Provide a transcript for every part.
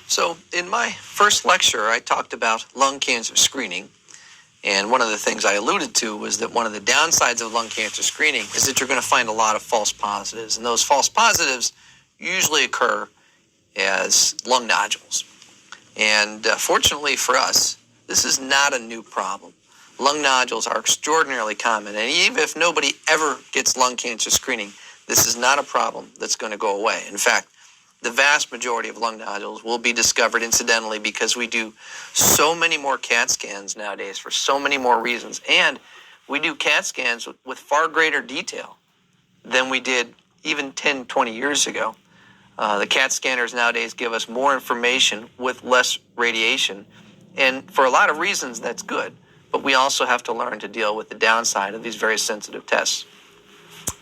So in my first lecture, I talked about lung cancer screening. And one of the things I alluded to was that one of the downsides of lung cancer screening is that you're going to find a lot of false positives. And those false positives usually occur as lung nodules. And fortunately for us, this is not a new problem. Lung nodules are extraordinarily common. And even if nobody ever gets lung cancer screening, this is not a problem that's going to go away. In fact, the vast majority of lung nodules will be discovered incidentally because we do so many more CAT scans nowadays for so many more reasons. And we do CAT scans with far greater detail than we did even 10, 20 years ago. The CAT scanners nowadays give us more information with less radiation. And for a lot of reasons, that's good. But we also have to learn to deal with the downside of these very sensitive tests.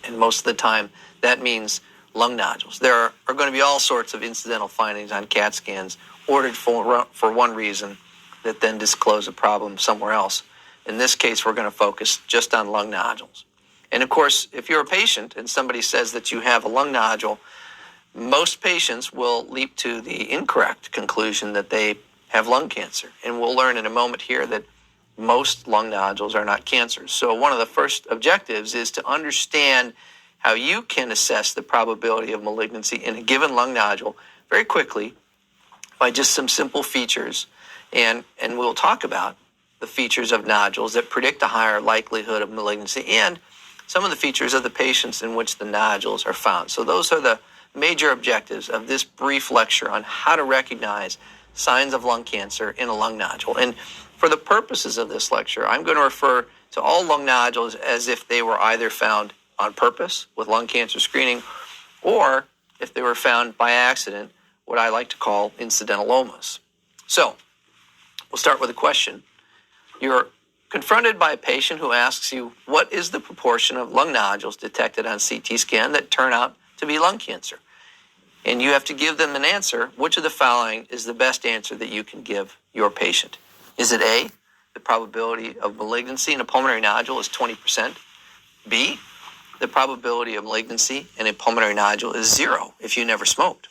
And most of the time, that means lung nodules. There are going to be all sorts of incidental findings on CAT scans ordered for one reason that then disclose a problem somewhere else. In this case, we're going to focus just on lung nodules. And of course, if you're a patient and somebody says that you have a lung nodule, most patients will leap to the incorrect conclusion that they have lung cancer. And we'll learn in a moment here that most lung nodules are not cancers. So one of the first objectives is to understand how you can assess the probability of malignancy in a given lung nodule very quickly by just some simple features. And we'll talk about the features of nodules that predict a higher likelihood of malignancy and some of the features of the patients in which the nodules are found. So those are the major objectives of this brief lecture on how to recognize signs of lung cancer in a lung nodule. And for the purposes of this lecture, I'm going to refer to all lung nodules as if they were either found on purpose with lung cancer screening, or if they were found by accident, what I like to call incidentalomas. So, we'll start with a question. You're confronted by a patient who asks you, what is the proportion of lung nodules detected on CT scan that turn out to be lung cancer? And you have to give them an answer. Which of the following is the best answer that you can give your patient? Is it A, the probability of malignancy in a pulmonary nodule is 20%? B, the probability of malignancy in a pulmonary nodule is 0 if you never smoked?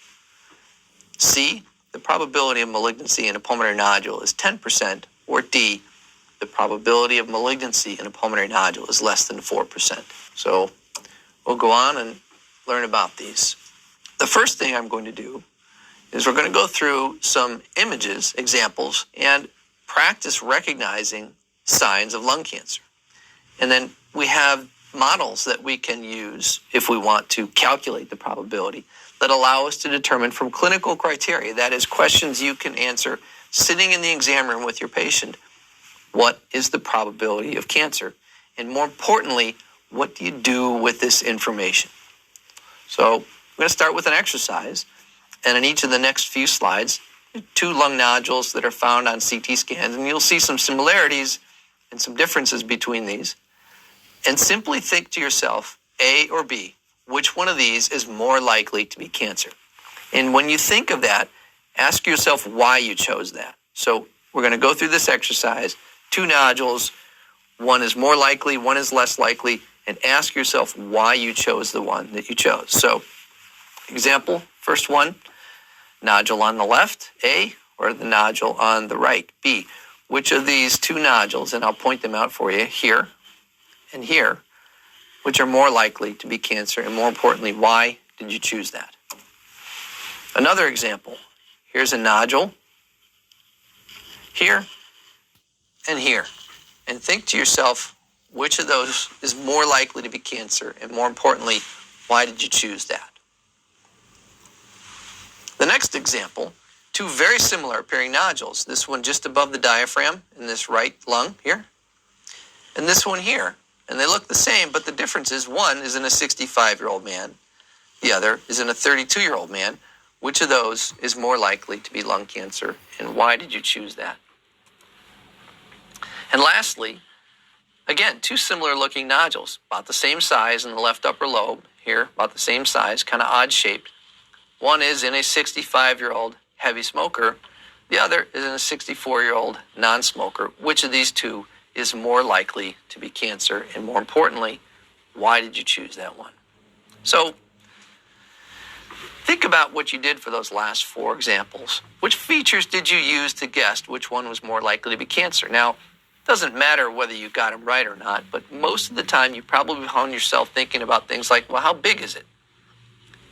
C, the probability of malignancy in a pulmonary nodule is 10%, or D, the probability of malignancy in a pulmonary nodule is less than 4%. So we'll go on and learn about these. The first thing I'm going to do is we're going to go through some images, examples, and practice recognizing signs of lung cancer. And then we have models that we can use if we want to calculate the probability that allow us to determine from clinical criteria, that is, questions you can answer sitting in the exam room with your patient, what is the probability of cancer? And more importantly, what do you do with this information? So we're going to start with an exercise, and in each of the next few slides, 2 lung nodules that are found on CT scans, and you'll see some similarities and some differences between these. And simply think to yourself, A or B, which one of these is more likely to be cancer? And when you think of that, ask yourself why you chose that. So we're going to go through this exercise, 2 nodules, one is more likely, one is less likely, and ask yourself why you chose the one that you chose. So, example, first one, nodule on the left, A, or the nodule on the right, B. Which of these 2 nodules, and I'll point them out for you here and here, which are more likely to be cancer, and more importantly, why did you choose that? Another example, here's a nodule here and here. And think to yourself, which of those is more likely to be cancer, and more importantly, why did you choose that? The next example, 2 very similar appearing nodules. This one just above the diaphragm in this right lung here, and this one here. And they look the same, but the difference is one is in a 65-year-old man, the other is in a 32-year-old man. Which of those is more likely to be lung cancer, and why did you choose that? And lastly, again, 2 similar looking nodules, about the same size in the left upper lobe, here, about the same size, kind of odd shaped. One is in a 65-year-old heavy smoker, the other is in a 64-year-old non-smoker. Which of these 2 is more likely to be cancer, and more importantly, why did you choose that one? So Think about what you did for those last 4 examples. Which features did you use to guess which one was more likely to be cancer? Now, it doesn't matter whether you got them right or not, but most of the time you probably found yourself thinking about things like, well, how big is it?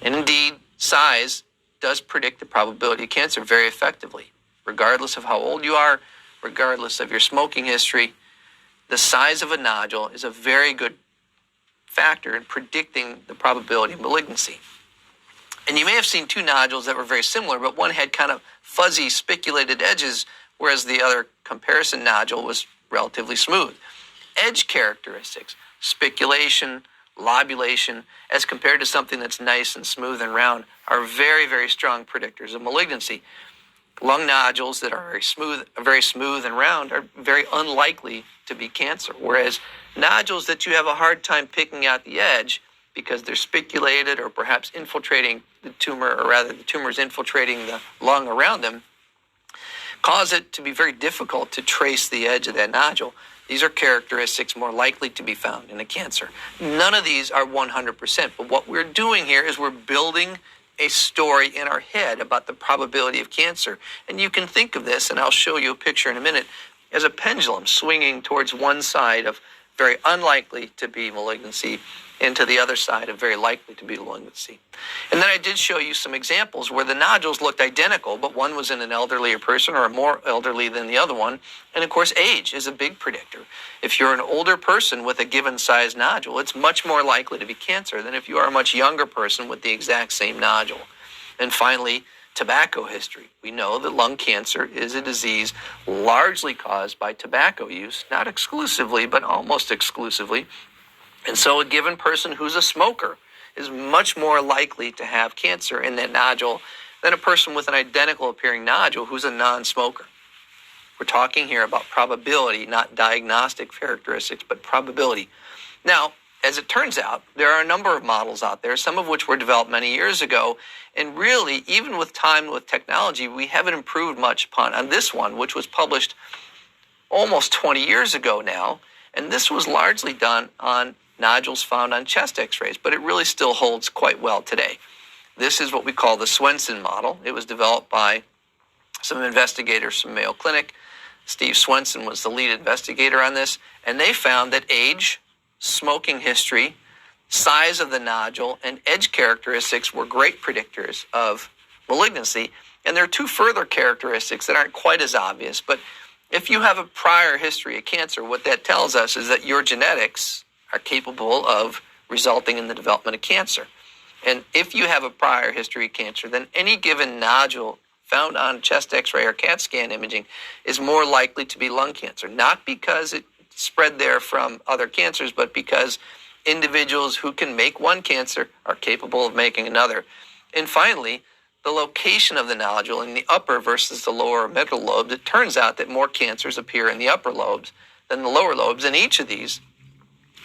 And indeed, size does predict the probability of cancer very effectively. Regardless of how old you are, regardless of your smoking history, the size of a nodule is a very good factor in predicting the probability of malignancy. And you may have seen 2 nodules that were very similar, but one had kind of fuzzy, spiculated edges, whereas the other comparison nodule was relatively smooth. Edge characteristics, spiculation, lobulation, as compared to something that's nice and smooth and round, are very, very strong predictors of malignancy. Lung nodules that are very smooth and round are very unlikely to be cancer, whereas nodules that you have a hard time picking out the edge because they're spiculated or perhaps infiltrating the tumor, or rather the tumor is infiltrating the lung around them, cause it to be very difficult to trace the edge of that nodule. These are characteristics more likely to be found in a cancer. None of these are 100%, but what we're doing here is we're building a story in our head about the probability of cancer. And you can think of this, and I'll show you a picture in a minute, as a pendulum swinging towards one side of very unlikely to be malignancy and to the other side of very likely to be malignancy. And then I did show you some examples where the nodules looked identical, but one was in an elderlier person or more elderly than the other one. And of course, age is a big predictor. If you're an older person with a given size nodule, it's much more likely to be cancer than if you are a much younger person with the exact same nodule. And finally, tobacco history. We know that lung cancer is a disease largely caused by tobacco use, not exclusively, but almost exclusively. And so a given person who's a smoker is much more likely to have cancer in that nodule than a person with an identical appearing nodule who's a non-smoker. We're talking here about probability, not diagnostic characteristics, but probability. Now, as it turns out, there are a number of models out there, some of which were developed many years ago. And really, even with time, with technology, we haven't improved much on this one, which was published almost 20 years ago now. And this was largely done on nodules found on chest x-rays, but it really still holds quite well today. This is what we call the Swenson model. It was developed by some investigators from Mayo Clinic. Steve Swenson was the lead investigator on this, and they found that age, smoking history, size of the nodule, and edge characteristics were great predictors of malignancy. And there are 2 further characteristics that aren't quite as obvious, but if you have a prior history of cancer, what that tells us is that your genetics are capable of resulting in the development of cancer. And if you have a prior history of cancer, then any given nodule found on chest x-ray or CAT scan imaging is more likely to be lung cancer, not because it spread there from other cancers, but because individuals who can make one cancer are capable of making another. And finally, the location of the nodule in the upper versus the lower middle lobes, it turns out that more cancers appear in the upper lobes than the lower lobes, and each of these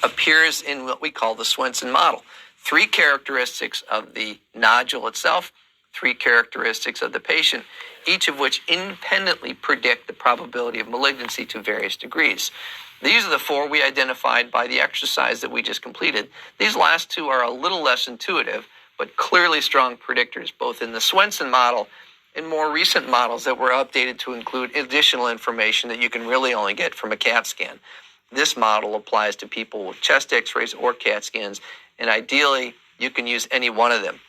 appears in what we call the Swenson model. 3 characteristics of the nodule itself, 3 characteristics of the patient, each of which independently predict the probability of malignancy to various degrees. These are the 4 we identified by the exercise that we just completed. These last 2 are a little less intuitive, but clearly strong predictors, both in the Swenson model and more recent models that were updated to include additional information that you can really only get from a CAT scan. This model applies to people with chest x-rays or CAT scans, and ideally, you can use any one of them.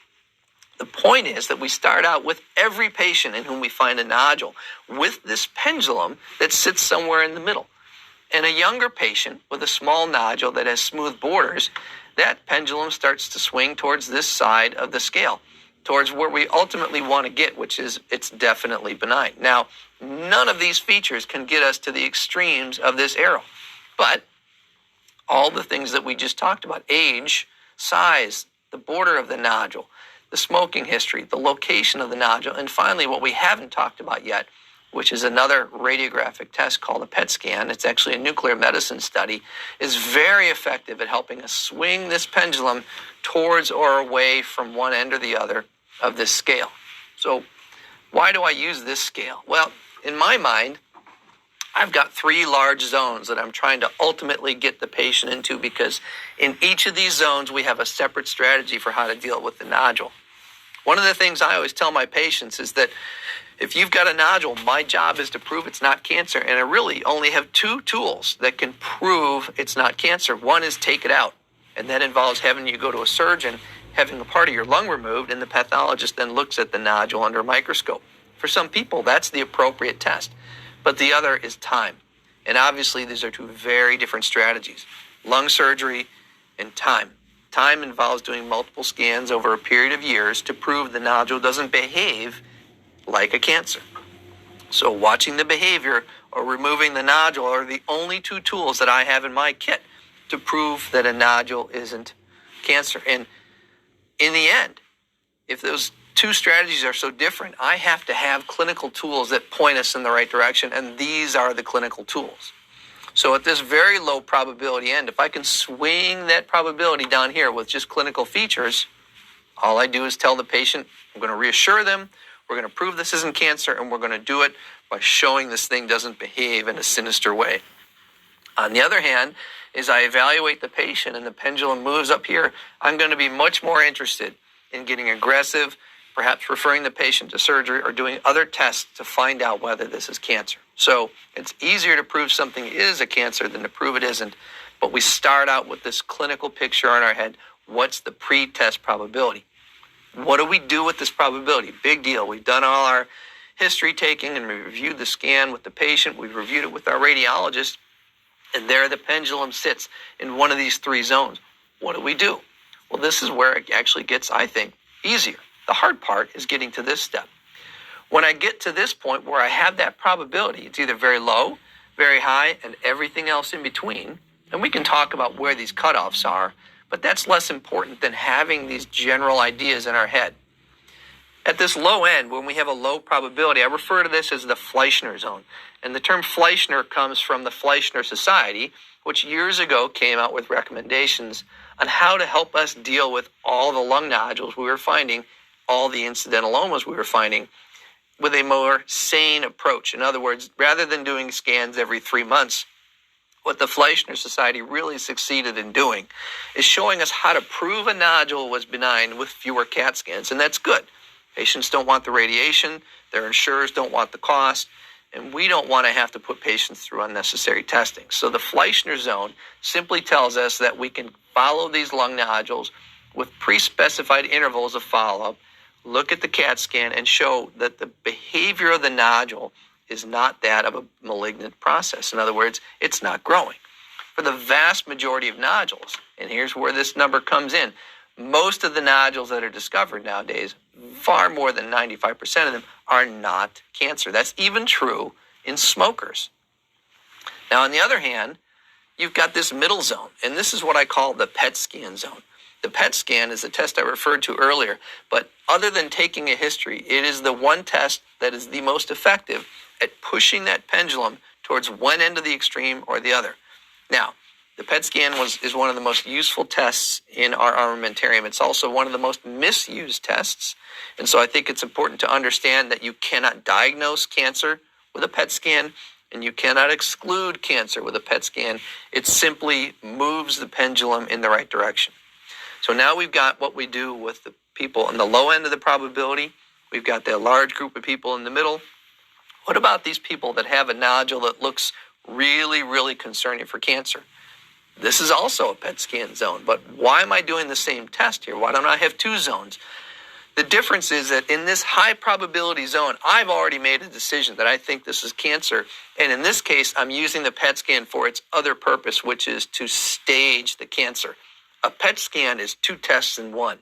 The point is that we start out with every patient in whom we find a nodule with this pendulum that sits somewhere in the middle. And a younger patient with a small nodule that has smooth borders, that pendulum starts to swing towards this side of the scale, towards where we ultimately want to get, which is it's definitely benign. Now, none of these features can get us to the extremes of this arrow. But all the things that we just talked about, age, size, the border of the nodule, the smoking history, the location of the nodule, and finally what we haven't talked about yet, which is another radiographic test called a PET scan. It's actually a nuclear medicine study, is very effective at helping us swing this pendulum towards or away from one end or the other of this scale. So why do I use this scale? Well, in my mind, I've got 3 large zones that I'm trying to ultimately get the patient into, because in each of these zones, we have a separate strategy for how to deal with the nodule. One of the things I always tell my patients is that if you've got a nodule, my job is to prove it's not cancer. And I really only have two tools that can prove it's not cancer. One is take it out. And that involves having you go to a surgeon, having a part of your lung removed, and the pathologist then looks at the nodule under a microscope. For some people, that's the appropriate test. But the other is time. And obviously, these are two very different strategies. Lung surgery and time. Time involves doing multiple scans over a period of years to prove the nodule doesn't behave like a cancer. So watching the behavior or removing the nodule are the only two tools that I have in my kit to prove that a nodule isn't cancer. And in the end, if those two strategies are so different, I have to have clinical tools that point us in the right direction, and these are the clinical tools. So at this very low probability end, if I can swing that probability down here with just clinical features, all I do is tell the patient, I'm going to reassure them, we're going to prove this isn't cancer, and we're going to do it by showing this thing doesn't behave in a sinister way. On the other hand, as I evaluate the patient and the pendulum moves up here, I'm going to be much more interested in getting aggressive, perhaps referring the patient to surgery or doing other tests to find out whether this is cancer. So it's easier to prove something is a cancer than to prove it isn't, but we start out with this clinical picture in our head. What's the pre-test probability? What do we do with this probability? Big deal. We've done all our history taking and we reviewed the scan with the patient. We've reviewed it with our radiologist. And there the pendulum sits in one of these three zones. What do we do? Well, this is where it actually gets, I think, easier. The hard part is getting to this step. When I get to this point where I have that probability, it's either very low, very high, and everything else in between. And we can talk about where these cutoffs are, but that's less important than having these general ideas in our head. At this low end, when we have a low probability, I refer to this as the Fleischner zone. And the term Fleischner comes from the Fleischner Society, which years ago came out with recommendations on how to help us deal with all the lung nodules we were finding, all the incidentalomas we were finding, with a more sane approach. In other words, rather than doing scans every 3 months, what the Fleischner Society really succeeded in doing is showing us how to prove a nodule was benign with fewer CAT scans, and that's good. Patients don't want the radiation, their insurers don't want the cost, and we don't want to have to put patients through unnecessary testing. So the Fleischner zone simply tells us that we can follow these lung nodules with pre-specified intervals of follow-up, look at the CAT scan, and show that the behavior of the nodule is not that of a malignant process. In other words, it's not growing. For the vast majority of nodules, and here's where this number comes in, most of the nodules that are discovered nowadays, far more than 95% of them, are not cancer. That's even true in smokers. Now, on the other hand, you've got this middle zone, and this is what I call the PET scan zone. The PET scan is the test I referred to earlier, but other than taking a history, it is the one test that is the most effective at pushing that pendulum towards one end of the extreme or the other. Now, the PET scan is one of the most useful tests in our armamentarium. It's also one of the most misused tests. And so I think it's important to understand that you cannot diagnose cancer with a PET scan, and you cannot exclude cancer with a PET scan. It simply moves the pendulum in the right direction. So now we've got what we do with the people on the low end of the probability. We've got the large group of people in the middle. What about these people that have a nodule that looks really, really concerning for cancer? This is also a PET scan zone, but why am I doing the same test here? Why don't I have two zones? The difference is that in this high probability zone, I've already made a decision that I think this is cancer, and in this case, I'm using the PET scan for its other purpose, which is to stage the cancer. A PET scan is two tests in one.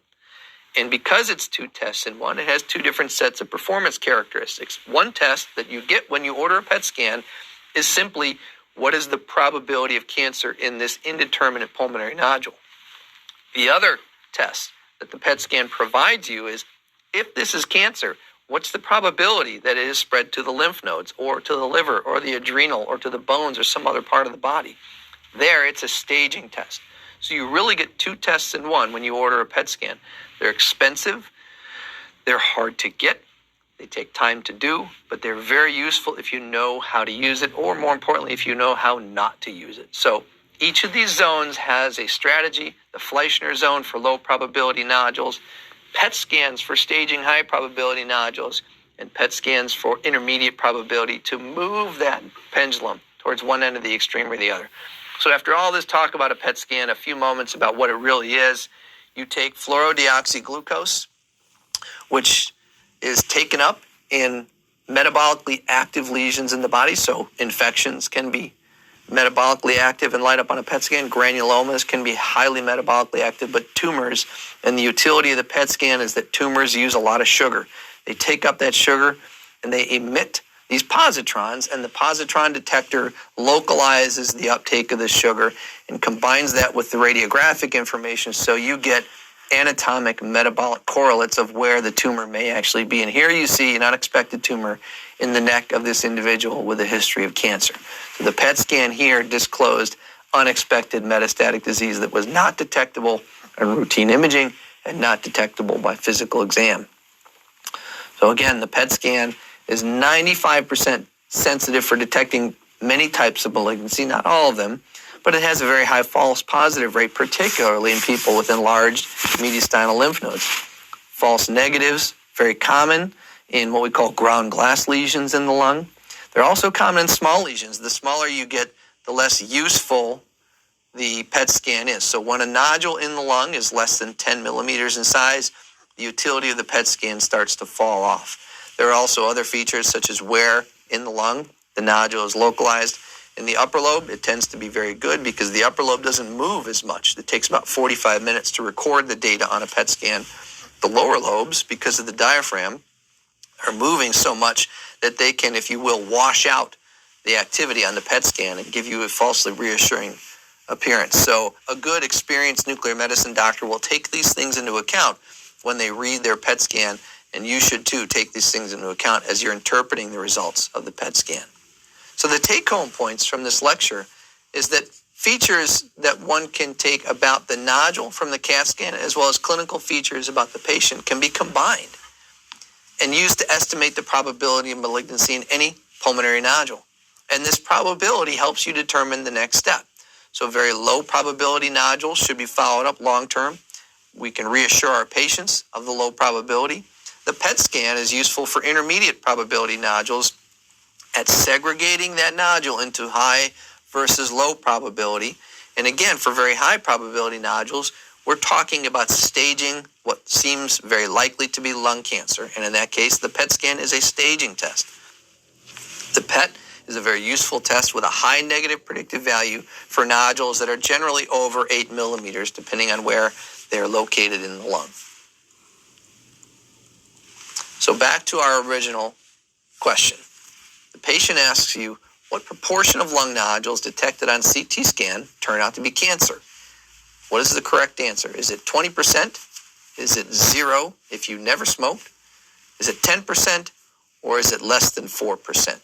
And because it's two tests in one, it has two different sets of performance characteristics. One test that you get when you order a PET scan is simply what is the probability of cancer in this indeterminate pulmonary nodule. The other test that the PET scan provides you is, if this is cancer, what's the probability that it is spread to the lymph nodes or to the liver or the adrenal or to the bones or some other part of the body? There, it's a staging test. So you really get two tests in one when you order a PET scan. They're expensive, they're hard to get, they take time to do, but they're very useful if you know how to use it, or more importantly, if you know how not to use it. So each of these zones has a strategy. The Fleischner zone for low probability nodules, PET scans for staging high probability nodules and PET scans for intermediate probability to move that pendulum towards one end of the extreme or the other. So after all this talk about a PET scan, a few moments about what it really is, you take fluorodeoxyglucose, which is taken up in metabolically active lesions in the body. So infections can be metabolically active and light up on a PET scan. Granulomas can be highly metabolically active, but tumors, and the utility of the PET scan is that tumors use a lot of sugar. They take up that sugar and they emit these positrons, and the positron detector localizes the uptake of the sugar and combines that with the radiographic information, so you get anatomic metabolic correlates of where the tumor may actually be. And here you see an unexpected tumor in the neck of this individual with a history of cancer. So the PET scan here disclosed unexpected metastatic disease that was not detectable in routine imaging and not detectable by physical exam. So again, the PET scan is 95% sensitive for detecting many types of malignancy, not all of them, but it has a very high false positive rate, particularly in people with enlarged mediastinal lymph nodes. False negatives, very common in what we call ground glass lesions in the lung. They're also common in small lesions. The smaller you get, the less useful the PET scan is. So when a nodule in the lung is less than 10 millimeters in size, the utility of the PET scan starts to fall off. There are also other features such as where in the lung the nodule is localized. In the upper lobe, it tends to be very good because the upper lobe doesn't move as much. It takes about 45 minutes to record the data on a PET scan. The lower lobes, because of the diaphragm, are moving so much that they can, if you will, wash out the activity on the PET scan and give you a falsely reassuring appearance. So a good, experienced nuclear medicine doctor will take these things into account when they read their PET scan, and you should too take these things into account as you're interpreting the results of the PET scan. So the take-home points from this lecture is that features that one can take about the nodule from the CAT scan as well as clinical features about the patient can be combined and used to estimate the probability of malignancy in any pulmonary nodule. And this probability helps you determine the next step. So very low probability nodules should be followed up long-term. We can reassure our patients of the low probability. The PET scan is useful for intermediate probability nodules at segregating that nodule into high versus low probability. And again, for very high probability nodules, we're talking about staging what seems very likely to be lung cancer. And in that case, the PET scan is a staging test. The PET is a very useful test with a high negative predictive value for nodules that are generally over 8 millimeters, depending on where they're located in the lung. So back to our original question. The patient asks you, what proportion of lung nodules detected on CT scan turn out to be cancer? What is the correct answer? Is it 20%? Is it 0 if you never smoked? Is it 10%? Or is it less than 4%?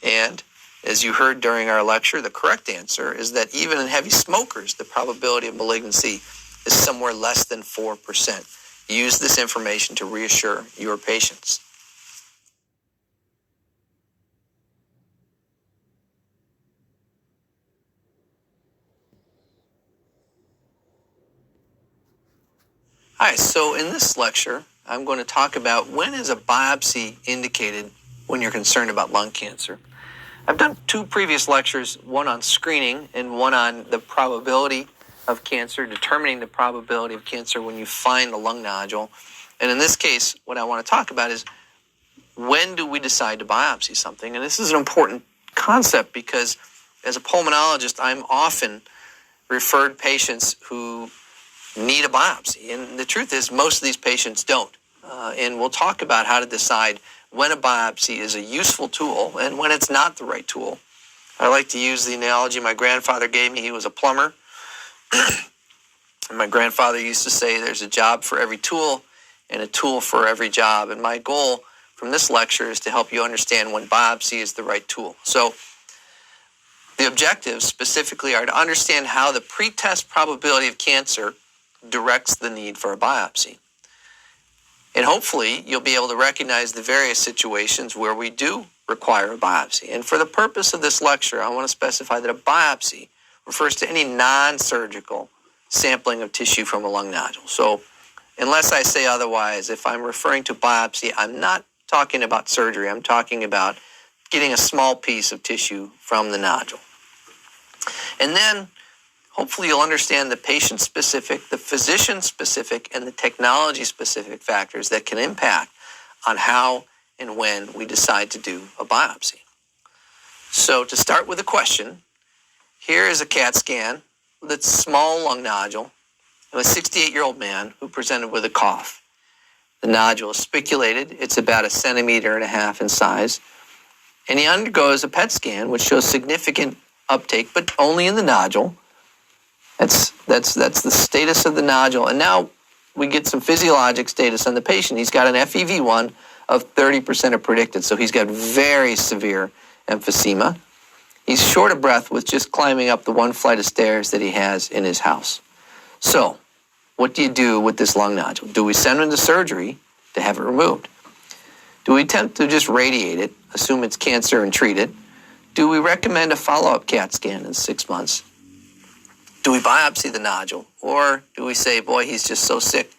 And as you heard during our lecture, the correct answer is that even in heavy smokers, the probability of malignancy is somewhere less than 4%. Use this information to reassure your patients. All right, so in this lecture, I'm going to talk about when is a biopsy indicated when you're concerned about lung cancer. I've done 2 previous lectures, one on screening and one on the probability of cancer, determining the probability of cancer when you find a lung nodule. And in this case, what I want to talk about is when do we decide to biopsy something? And this is an important concept because as a pulmonologist, I'm often referred patients who need a biopsy. And the truth is most of these patients don't. And we'll talk about how to decide when a biopsy is a useful tool and when it's not the right tool. I like to use the analogy my grandfather gave me. He was a plumber. And my grandfather used to say there's a job for every tool and a tool for every job. And my goal from this lecture is to help you understand when biopsy is the right tool. So the objectives specifically are to understand how the pretest probability of cancer directs the need for a biopsy. And hopefully you'll be able to recognize the various situations where we do require a biopsy. And for the purpose of this lecture, I want to specify that a biopsy refers to any non-surgical sampling of tissue from a lung nodule. So unless I say otherwise, if I'm referring to biopsy, I'm not talking about surgery. I'm talking about getting a small piece of tissue from the nodule. And then hopefully you'll understand the patient-specific, the physician-specific, and the technology-specific factors that can impact on how and when we decide to do a biopsy. So to start with a question, here is a CAT scan with a small lung nodule of a 68-year-old man who presented with a cough. The nodule is spiculated. It's about 1.5 centimeters in size. And he undergoes a PET scan, which shows significant uptake, but only in the nodule. That's the status of the nodule. And now we get some physiologic status on the patient. He's got an FEV1 of 30% of predicted, so he's got very severe emphysema. He's short of breath with just climbing up the one flight of stairs that he has in his house. So what do you do with this lung nodule? Do we send him to surgery to have it removed? Do we attempt to just radiate it, assume it's cancer, and treat it? Do we recommend a follow-up CAT scan in 6 months? Do we biopsy the nodule? Or do we say, boy, he's just so sick,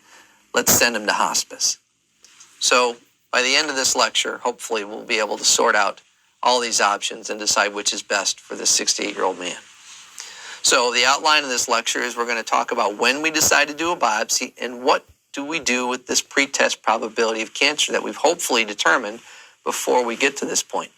let's send him to hospice? So by the end of this lecture, hopefully we'll be able to sort out all these options and decide which is best for this 68-year-old man. So the outline of this lecture is we're going to talk about when we decide to do a biopsy and what do we do with this pretest probability of cancer that we've hopefully determined before we get to this point.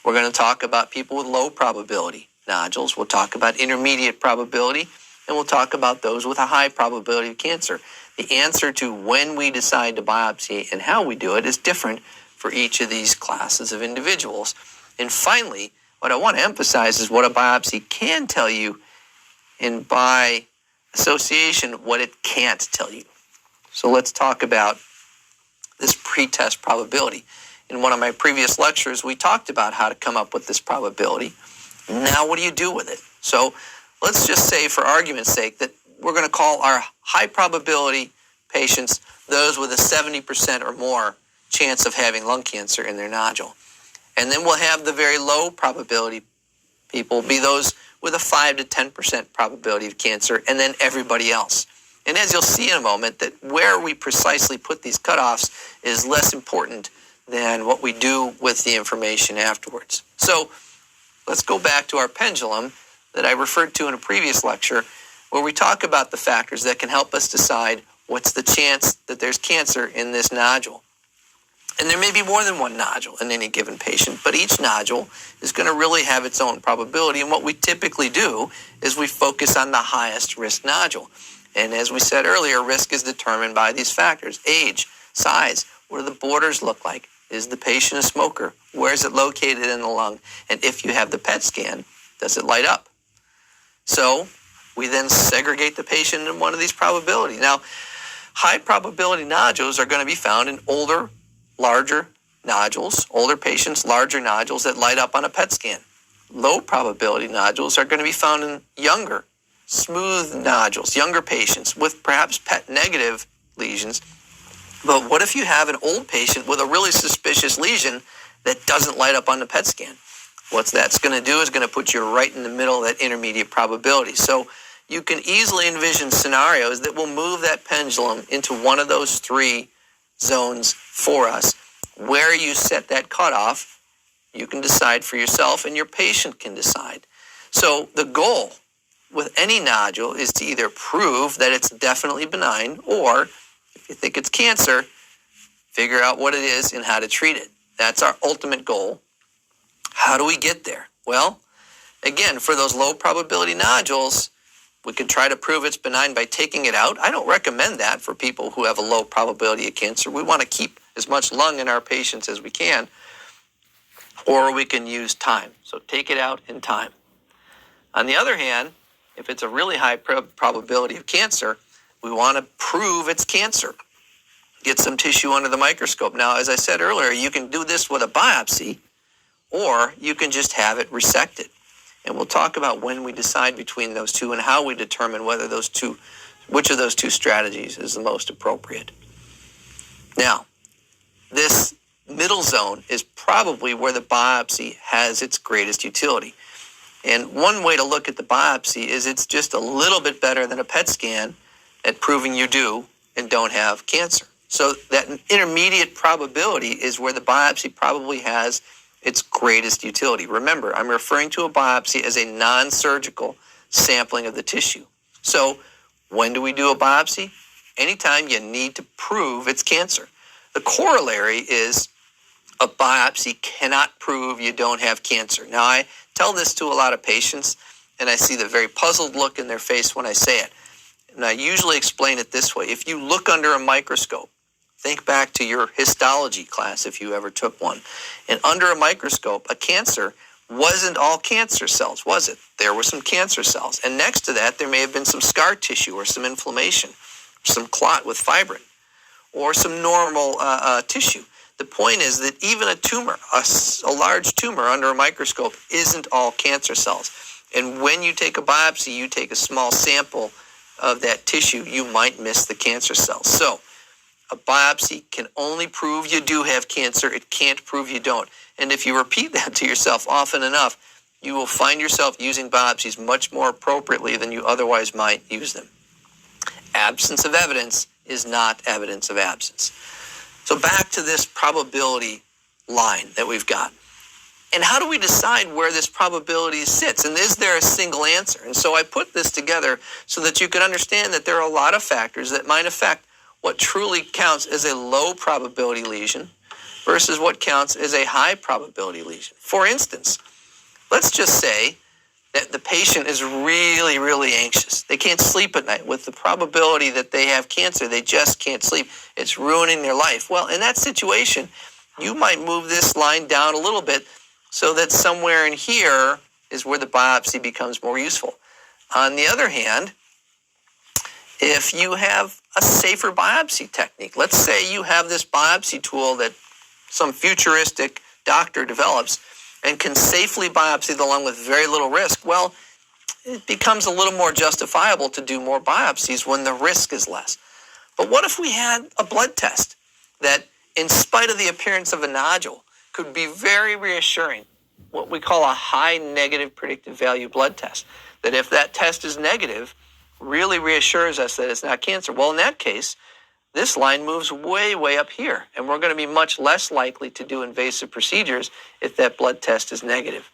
We're going to talk about people with low probability nodules. We'll talk about intermediate probability, and we'll talk about those with a high probability of cancer. The answer to when we decide to biopsy and how we do it is different for each of these classes of individuals. And finally, what I want to emphasize is what a biopsy can tell you, and by association, what it can't tell you. So let's talk about this pretest probability. In one of my previous lectures, we talked about how to come up with this probability. Now, what do you do with it? So let's just say, for argument's sake, that we're going to call our high probability patients those with a 70% or more chance of having lung cancer in their nodule. And then we'll have the very low probability people be those with a 5 to 10% probability of cancer, and then everybody else. And as you'll see in a moment, that where we precisely put these cutoffs is less important than what we do with the information afterwards. So let's go back to our pendulum that I referred to in a previous lecture, where we talk about the factors that can help us decide what's the chance that there's cancer in this nodule. And there may be more than one nodule in any given patient, but each nodule is going to really have its own probability. And what we typically do is we focus on the highest risk nodule. And as we said earlier, risk is determined by these factors: age, size, what do the borders look like? Is the patient a smoker? Where is it located in the lung? And if you have the PET scan, does it light up? So we then segregate the patient in one of these probabilities. Now, high probability nodules are going to be found in older, larger nodules, older patients, larger nodules that light up on a PET scan. Low probability nodules are going to be found in younger, smooth nodules, younger patients with perhaps PET negative lesions. But what if you have an old patient with a really suspicious lesion that doesn't light up on the PET scan? What that's going to do is going to put you right in the middle of that intermediate probability. So you can easily envision scenarios that will move that pendulum into one of those three zones for us. Where you set that cutoff, you can decide for yourself, and your patient can decide. So the goal with any nodule is to either prove that it's definitely benign, or if you think it's cancer, figure out what it is and how to treat it. That's our ultimate goal. How do we get there? Well, again, for those low probability nodules, we could try to prove it's benign by taking it out. I don't recommend that for people who have a low probability of cancer. We want to keep as much lung in our patients as we can. Or we can use time. So take it out in time. On the other hand, if it's a really high probability of cancer, we want to prove it's cancer. get some tissue under the microscope. Now, as I said earlier, you can do this with a biopsy, or you can just have it resected. And we'll talk about when we decide between those two and how we determine which of those two strategies is the most appropriate. Now, this middle zone is probably where the biopsy has its greatest utility. And one way to look at the biopsy is it's just a little bit better than a PET scan at proving you do and don't have cancer. So that intermediate probability is where the biopsy probably has its greatest utility. Remember, I'm referring to a biopsy as a non-surgical sampling of the tissue. So when do we do a biopsy? Anytime you need to prove it's cancer. The corollary is a biopsy cannot prove you don't have cancer. Now, I tell this to a lot of patients, and I see the very puzzled look in their face when I say it. And I usually explain it this way. If you look under a microscope, think back to your histology class if you ever took one, and under a microscope, a cancer wasn't all cancer cells, was it? There were some cancer cells. And next to that, there may have been some scar tissue or some inflammation, some clot with fibrin, or some normal tissue. The point is that even a tumor, a large tumor under a microscope, isn't all cancer cells. And when you take a biopsy, you take a small sample of that tissue, you might miss the cancer cells. So a biopsy can only prove you do have cancer. It can't prove you don't. And if you repeat that to yourself often enough, you will find yourself using biopsies much more appropriately than you otherwise might use them. Absence of evidence is not evidence of absence. So back to this probability line that we've got. And how do we decide where this probability sits? And is there a single answer? And so I put this together so that you can understand that there are a lot of factors that might affect what truly counts as a low probability lesion versus what counts as a high probability lesion. For instance, let's just say that the patient is really, really anxious. They can't sleep at night. With the probability that they have cancer, they just can't sleep. It's ruining their life. Well, in that situation, you might move this line down a little bit so that somewhere in here is where the biopsy becomes more useful. On the other hand, if you have a safer biopsy technique, let's say you have this biopsy tool that some futuristic doctor develops and can safely biopsy the lung with very little risk, well, it becomes a little more justifiable to do more biopsies when the risk is less. But what if we had a blood test that, in spite of the appearance of a nodule, could be very reassuring, what we call a high negative predictive value blood test, that if that test is negative, really reassures us that it's not cancer? Well, in that case, this line moves way, way up here, and we're going to be much less likely to do invasive procedures if that blood test is negative.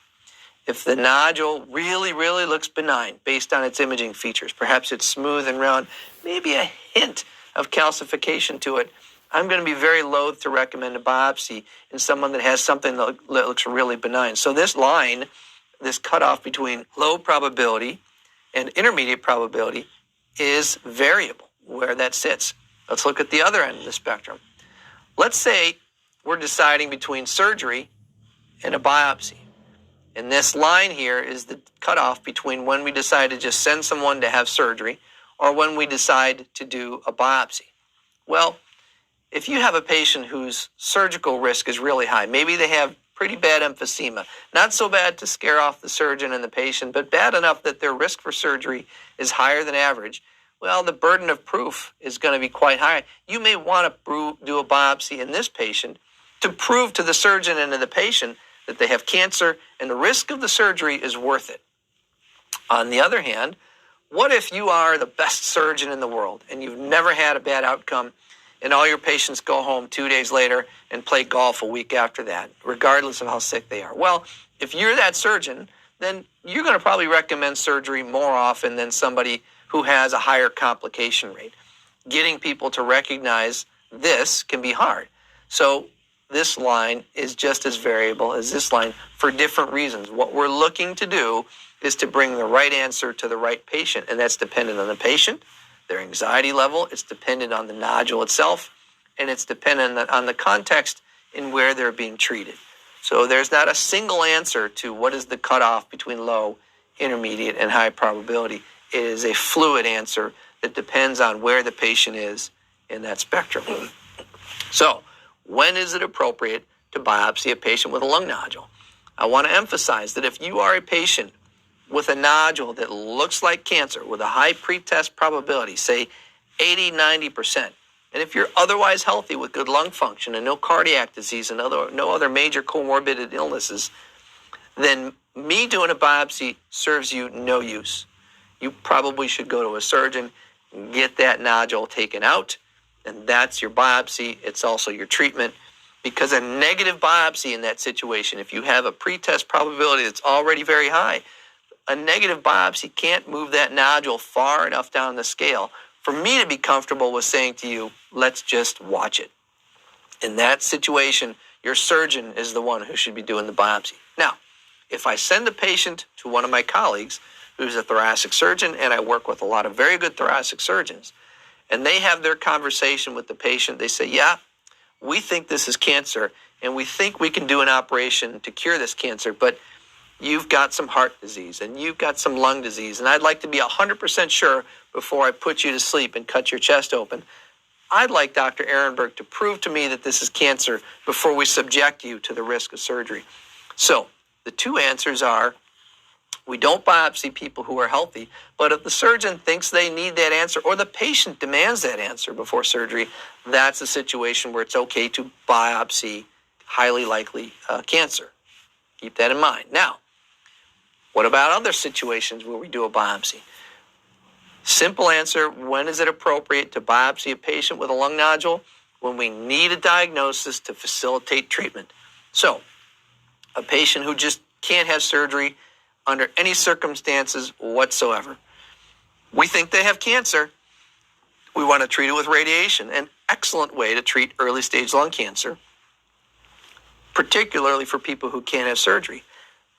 If the nodule really, really looks benign based on its imaging features, perhaps it's smooth and round, maybe a hint of calcification to it, I'm going to be very loath to recommend a biopsy in someone that has something that looks really benign. So this line, this cutoff between low probability and intermediate probability, is variable where that sits. Let's look at the other end of the spectrum. Let's say we're deciding between surgery and a biopsy. And this line here is the cutoff between when we decide to just send someone to have surgery or when we decide to do a biopsy. Well, if you have a patient whose surgical risk is really high, maybe they have pretty bad emphysema, not so bad to scare off the surgeon and the patient, but bad enough that their risk for surgery is higher than average, well, the burden of proof is going to be quite high. You may want to do a biopsy in this patient to prove to the surgeon and to the patient that they have cancer and the risk of the surgery is worth it. On the other hand, what if you are the best surgeon in the world and you've never had a bad outcome and all your patients go home 2 days later and play golf a week after that, regardless of how sick they are? Well, if you're that surgeon, then you're going to probably recommend surgery more often than somebody who has a higher complication rate. Getting people to recognize this can be hard. So this line is just as variable as this line for different reasons. What we're looking to do is to bring the right answer to the right patient, and that's dependent on the patient, their anxiety level, it's dependent on the nodule itself, and it's dependent on the context in where they're being treated. So there's not a single answer to what is the cutoff between low, intermediate, and high probability. It is a fluid answer that depends on where the patient is in that spectrum. So, when is it appropriate to biopsy a patient with a lung nodule? I want to emphasize that if you are a patient with a nodule that looks like cancer with a high pretest probability, say 80, 90%, and if you're otherwise healthy with good lung function and no cardiac disease and no other major comorbid illnesses, then me doing a biopsy serves you no use. You probably should go to a surgeon, get that nodule taken out, and that's your biopsy. It's also your treatment, because a negative biopsy in that situation, if you have a pretest probability that's already very high, a negative biopsy can't move that nodule far enough down the scale for me to be comfortable with saying to you, let's just watch it. In that situation, your surgeon is the one who should be doing the biopsy. Now, if I send the patient to one of my colleagues who's a thoracic surgeon, and I work with a lot of very good thoracic surgeons, and they have their conversation with the patient, they say, yeah, we think this is cancer, and we think we can do an operation to cure this cancer, but you've got some heart disease, and you've got some lung disease, and I'd like to be 100% sure before I put you to sleep and cut your chest open. I'd like Dr. Ehrenberg to prove to me that this is cancer before we subject you to the risk of surgery. So the two answers are, we don't biopsy people who are healthy, but if the surgeon thinks they need that answer or the patient demands that answer before surgery, that's a situation where it's okay to biopsy highly likely cancer. Keep that in mind. Now, what about other situations where we do a biopsy? Simple answer, when is it appropriate to biopsy a patient with a lung nodule? When we need a diagnosis to facilitate treatment. So, a patient who just can't have surgery under any circumstances whatsoever. We think they have cancer. We want to treat it with radiation, an excellent way to treat early stage lung cancer, particularly for people who can't have surgery.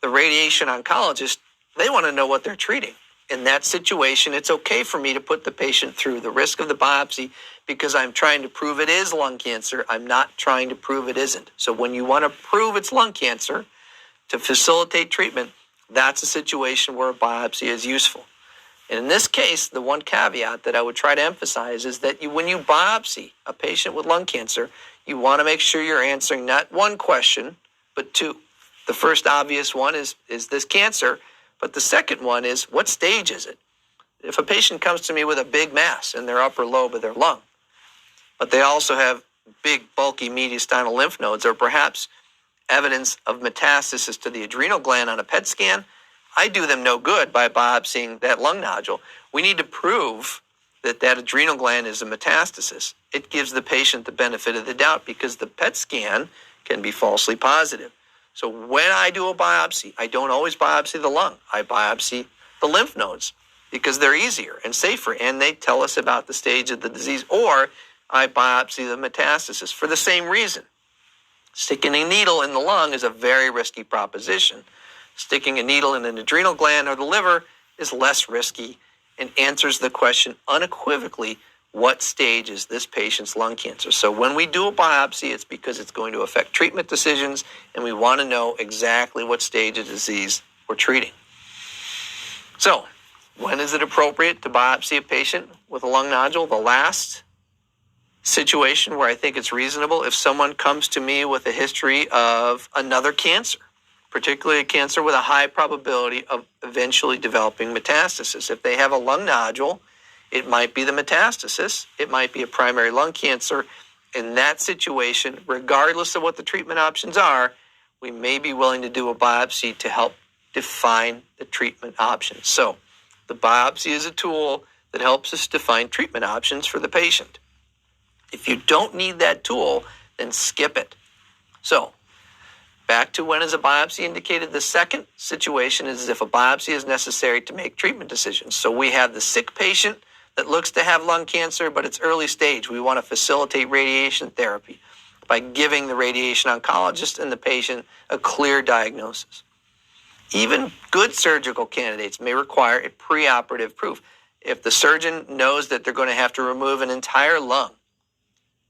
The radiation oncologist, they want to know what they're treating. In that situation, it's okay for me to put the patient through the risk of the biopsy because I'm trying to prove it is lung cancer. I'm not trying to prove it isn't. So when you want to prove it's lung cancer to facilitate treatment, that's a situation where a biopsy is useful. And in this case, the one caveat that I would try to emphasize is that when you biopsy a patient with lung cancer, you want to make sure you're answering not one question, but two. The first obvious one is this cancer? But the second one is, what stage is it? If a patient comes to me with a big mass in their upper lobe of their lung, but they also have big, bulky mediastinal lymph nodes, or perhaps evidence of metastasis to the adrenal gland on a PET scan, I do them no good by biopsying that lung nodule. We need to prove that adrenal gland is a metastasis. It gives the patient the benefit of the doubt because the PET scan can be falsely positive. So when I do a biopsy, I don't always biopsy the lung. I biopsy the lymph nodes because they're easier and safer, and they tell us about the stage of the disease. Or I biopsy the metastasis for the same reason. Sticking a needle in the lung is a very risky proposition. Sticking a needle in an adrenal gland or the liver is less risky and answers the question unequivocally, what stage is this patient's lung cancer? So when we do a biopsy, it's because it's going to affect treatment decisions, and we want to know exactly what stage of disease we're treating. So when is it appropriate to biopsy a patient with a lung nodule? The last situation where I think it's reasonable, if someone comes to me with a history of another cancer, particularly a cancer with a high probability of eventually developing metastasis. If they have a lung nodule, it might be the metastasis. It might be a primary lung cancer. In that situation, regardless of what the treatment options are, we may be willing to do a biopsy to help define the treatment options. So the biopsy is a tool that helps us define treatment options for the patient. If you don't need that tool, then skip it. So back to when is a biopsy indicated? The second situation is if a biopsy is necessary to make treatment decisions. So we have the sick patient that looks to have lung cancer, but it's early stage. We want to facilitate radiation therapy by giving the radiation oncologist and the patient a clear diagnosis. Even good surgical candidates may require a preoperative proof. If the surgeon knows that they're going to have to remove an entire lung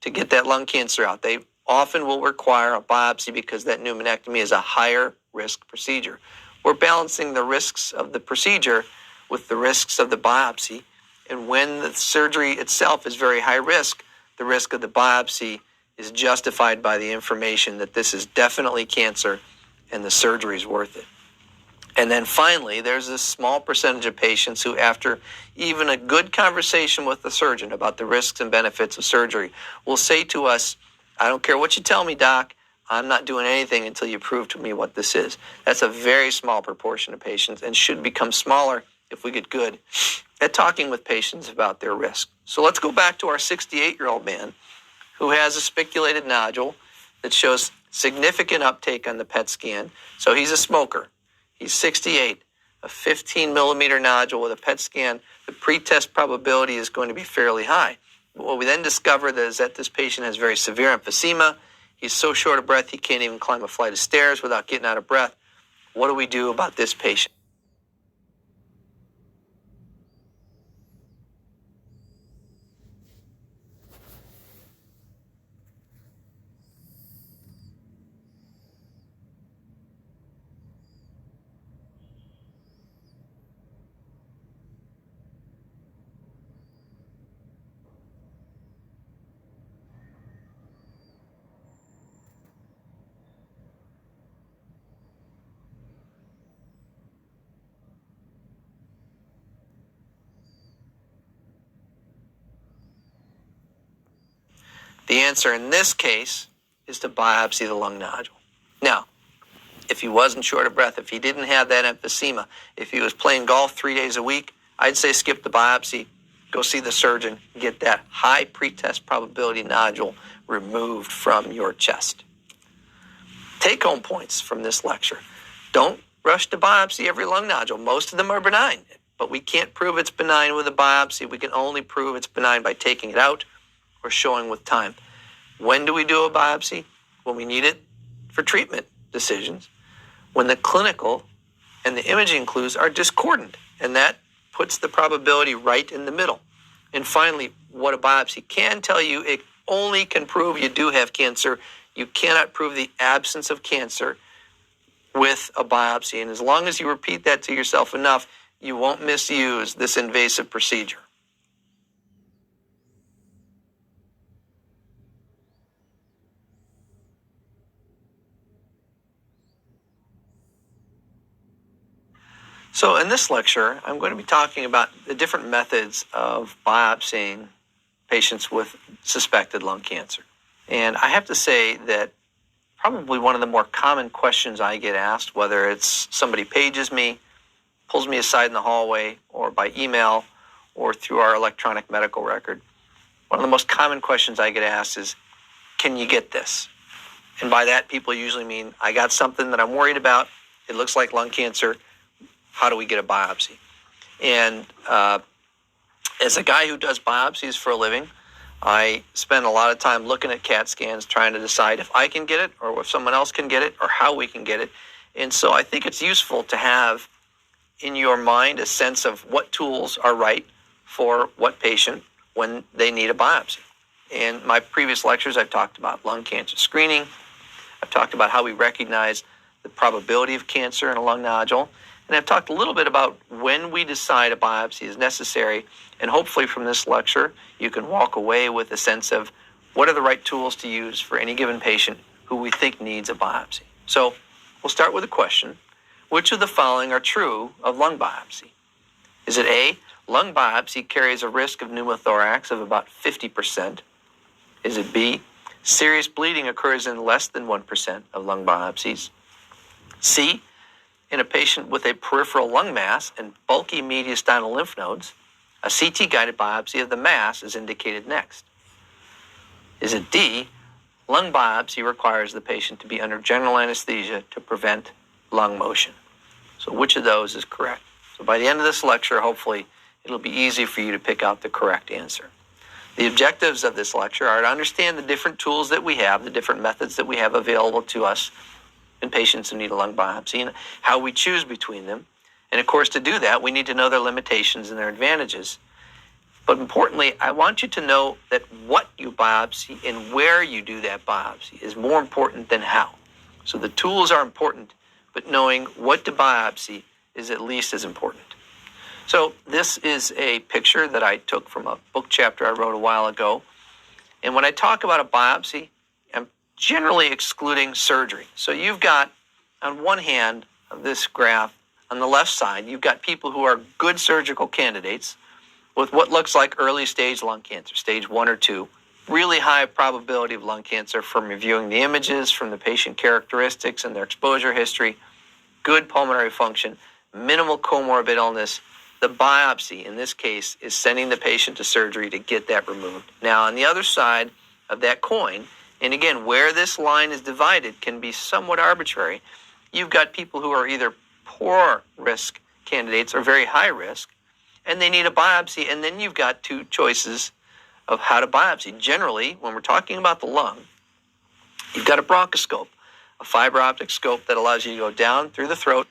to get that lung cancer out, they often will require a biopsy because that pneumonectomy is a higher risk procedure. We're balancing the risks of the procedure with the risks of the biopsy. And when the surgery itself is very high risk, the risk of the biopsy is justified by the information that this is definitely cancer and the surgery is worth it. And then finally, there's this small percentage of patients who, after even a good conversation with the surgeon about the risks and benefits of surgery, will say to us, I don't care what you tell me, doc, I'm not doing anything until you prove to me what this is. That's a very small proportion of patients and should become smaller if we get good at talking with patients about their risk. So let's go back to our 68-year-old man who has a spiculated nodule that shows significant uptake on the PET scan. So he's a smoker. He's 68, a 15 millimeter nodule with a PET scan. The pretest probability is going to be fairly high. But what we then discovered is that this patient has very severe emphysema. He's so short of breath he can't even climb a flight of stairs without getting out of breath. What do we do about this patient? The answer in this case is to biopsy the lung nodule. Now, if he wasn't short of breath, if he didn't have that emphysema, if he was playing golf 3 days a week, I'd say skip the biopsy, go see the surgeon, get that high pretest probability nodule removed from your chest. Take-home points from this lecture. Don't rush to biopsy every lung nodule. Most of them are benign, but we can't prove it's benign with a biopsy. We can only prove it's benign by taking it out or showing with time. When do we do a biopsy? When we need it for treatment decisions. When the clinical and the imaging clues are discordant, and that puts the probability right in the middle. And finally, what a biopsy can tell you, it only can prove you do have cancer. You cannot prove the absence of cancer with a biopsy. And as long as you repeat that to yourself enough, you won't misuse this invasive procedure. So in this lecture, I'm going to be talking about the different methods of biopsying patients with suspected lung cancer. And I have to say that probably one of the more common questions I get asked, whether it's somebody pages me, pulls me aside in the hallway, or by email, or through our electronic medical record, one of the most common questions I get asked is, can you get this? And by that, people usually mean, I got something that I'm worried about. It looks like lung cancer. How do we get a biopsy? And as a guy who does biopsies for a living, I spend a lot of time looking at CAT scans, trying to decide if I can get it or if someone else can get it or how we can get it. And so I think it's useful to have in your mind a sense of what tools are right for what patient when they need a biopsy. In my previous lectures, I've talked about lung cancer screening. I've talked about how we recognize the probability of cancer in a lung nodule. And I've talked a little bit about when we decide a biopsy is necessary. And hopefully from this lecture, you can walk away with a sense of what are the right tools to use for any given patient who we think needs a biopsy. So we'll start with a question. Which of the following are true of lung biopsy? Is it A, lung biopsy carries a risk of pneumothorax of about 50%? Is it B, serious bleeding occurs in less than 1% of lung biopsies? C, in a patient with a peripheral lung mass and bulky mediastinal lymph nodes, a CT-guided biopsy of the mass is indicated next. Is it D, lung biopsy requires the patient to be under general anesthesia to prevent lung motion? So which of those is correct? So by the end of this lecture, hopefully, it'll be easy for you to pick out the correct answer. The objectives of this lecture are to understand the different tools that we have, the different methods that we have available to us in patients who need a lung biopsy, and how we choose between them. And of course, to do that, we need to know their limitations and their advantages. But importantly, I want you to know that what you biopsy and where you do that biopsy is more important than how. So the tools are important, but knowing what to biopsy is at least as important. So this is a picture that I took from a book chapter I wrote a while ago. And when I talk about a biopsy, generally excluding surgery. So you've got, on one hand of this graph, on the left side, you've got people who are good surgical candidates with what looks like early stage lung cancer, stage 1 or 2. Really high probability of lung cancer from reviewing the images, from the patient characteristics and their exposure history, good pulmonary function, minimal comorbid illness. The biopsy, in this case, is sending the patient to surgery to get that removed. Now, on the other side of that coin, and again, where this line is divided can be somewhat arbitrary, you've got people who are either poor risk candidates or very high risk, and they need a biopsy, and then you've got two choices of how to biopsy. Generally, when we're talking about the lung, you've got a bronchoscope, a fiber optic scope that allows you to go down through the throat,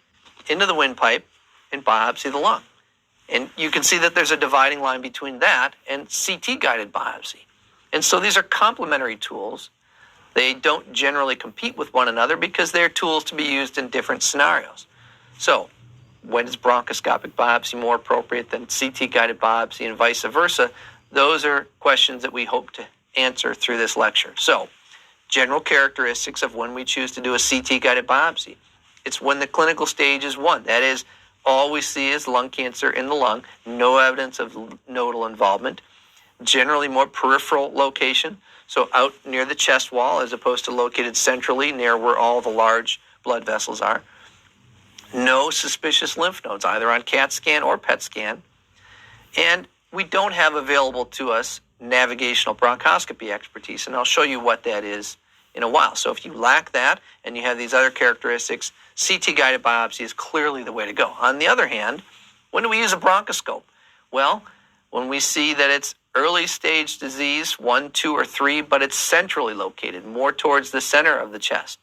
into the windpipe, and biopsy the lung. And you can see that there's a dividing line between that and CT-guided biopsy. And so these are complementary tools. They don't generally compete with one another because they're tools to be used in different scenarios. So, when is bronchoscopic biopsy more appropriate than CT-guided biopsy and vice versa? Those are questions that we hope to answer through this lecture. So, general characteristics of when we choose to do a CT-guided biopsy. It's when the clinical stage is 1. That is, all we see is lung cancer in the lung, no evidence of nodal involvement, generally more peripheral location, so out near the chest wall as opposed to located centrally near where all the large blood vessels are. No suspicious lymph nodes, either on CAT scan or PET scan. And we don't have available to us navigational bronchoscopy expertise, and I'll show you what that is in a while. So if you lack that and you have these other characteristics, CT-guided biopsy is clearly the way to go. On the other hand, when do we use a bronchoscope? Well, when we see that it's early stage disease, 1, 2, or 3, but it's centrally located, more towards the center of the chest.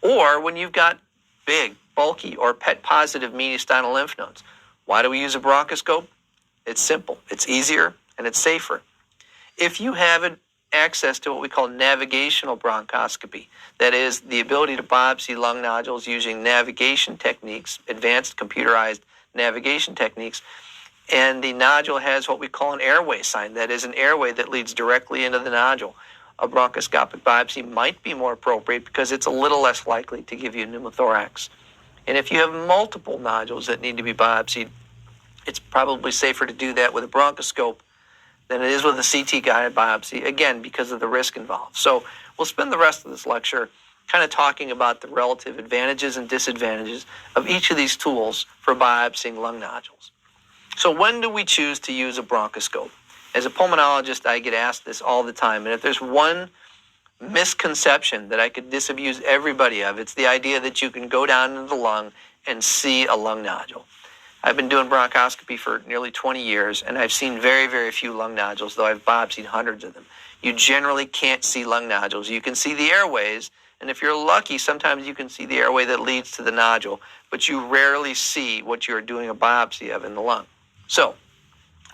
Or when you've got big, bulky, or PET-positive mediastinal lymph nodes. Why do we use a bronchoscope? It's simple, it's easier, and it's safer. If you have access to what we call navigational bronchoscopy, that is, the ability to biopsy lung nodules using navigation techniques, advanced computerized navigation techniques, and the nodule has what we call an airway sign, that is, an airway that leads directly into the nodule, a bronchoscopic biopsy might be more appropriate because it's a little less likely to give you pneumothorax. And if you have multiple nodules that need to be biopsied, it's probably safer to do that with a bronchoscope than it is with a CT-guided biopsy, again, because of the risk involved. So we'll spend the rest of this lecture kind of talking about the relative advantages and disadvantages of each of these tools for biopsying lung nodules. So when do we choose to use a bronchoscope? As a pulmonologist, I get asked this all the time, and if there's one misconception that I could disabuse everybody of, it's the idea that you can go down into the lung and see a lung nodule. I've been doing bronchoscopy for nearly 20 years, and I've seen very, very few lung nodules, though I've biopsied hundreds of them. You generally can't see lung nodules. You can see the airways, and if you're lucky, sometimes you can see the airway that leads to the nodule, but you rarely see what you're doing a biopsy of in the lung. So,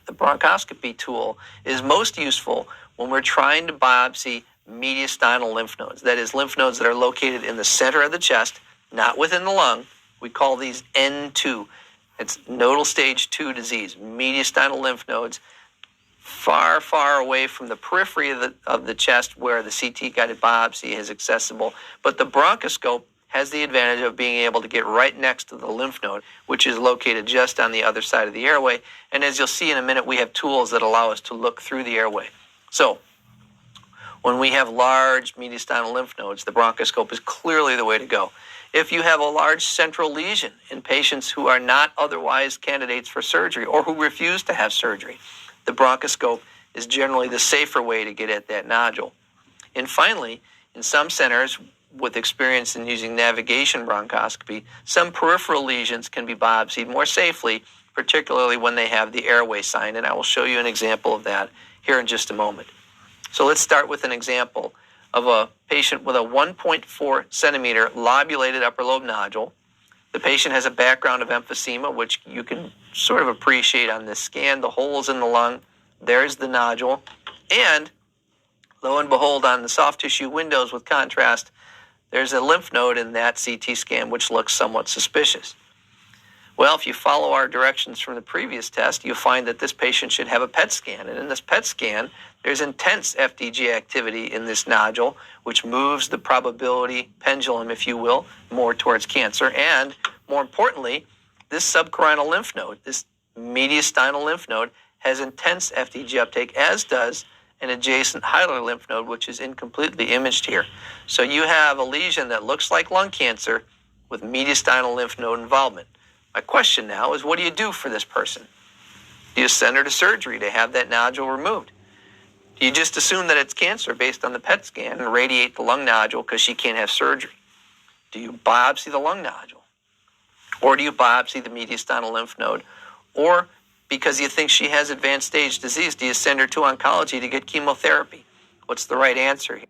the bronchoscopy tool is most useful when we're trying to biopsy mediastinal lymph nodes. That is, lymph nodes that are located in the center of the chest, not within the lung. We call these N2. It's nodal stage 2 disease, mediastinal lymph nodes, far, far away from the periphery of the chest where the CT-guided biopsy is accessible. But the bronchoscope has the advantage of being able to get right next to the lymph node, which is located just on the other side of the airway. And as you'll see in a minute, we have tools that allow us to look through the airway. So, when we have large mediastinal lymph nodes, the bronchoscope is clearly the way to go. If you have a large central lesion in patients who are not otherwise candidates for surgery or who refuse to have surgery, the bronchoscope is generally the safer way to get at that nodule. And finally, in some centers with experience in using navigation bronchoscopy, some peripheral lesions can be biopsied more safely, particularly when they have the airway sign, and I will show you an example of that here in just a moment. So let's start with an example of a patient with a 1.4 centimeter lobulated upper lobe nodule. The patient has a background of emphysema, which you can sort of appreciate on this scan. The holes in the lung, there's the nodule. And lo and behold, on the soft tissue windows with contrast, there's a lymph node in that CT scan, which looks somewhat suspicious. Well, if you follow our directions from the previous test, you'll find that this patient should have a PET scan. And in this PET scan, there's intense FDG activity in this nodule, which moves the probability pendulum, if you will, more towards cancer. And more importantly, this subcarinal lymph node, this mediastinal lymph node, has intense FDG uptake, as does an adjacent hilar lymph node, which is incompletely imaged here. So you have a lesion that looks like lung cancer with mediastinal lymph node involvement. My question now is, what do you do for this person? Do you send her to surgery to have that nodule removed? Do you just assume that it's cancer based on the PET scan and radiate the lung nodule because she can't have surgery? Do you biopsy the lung nodule? Or do you biopsy the mediastinal lymph node? Or because you think she has advanced stage disease, do you send her to oncology to get chemotherapy? What's the right answer here?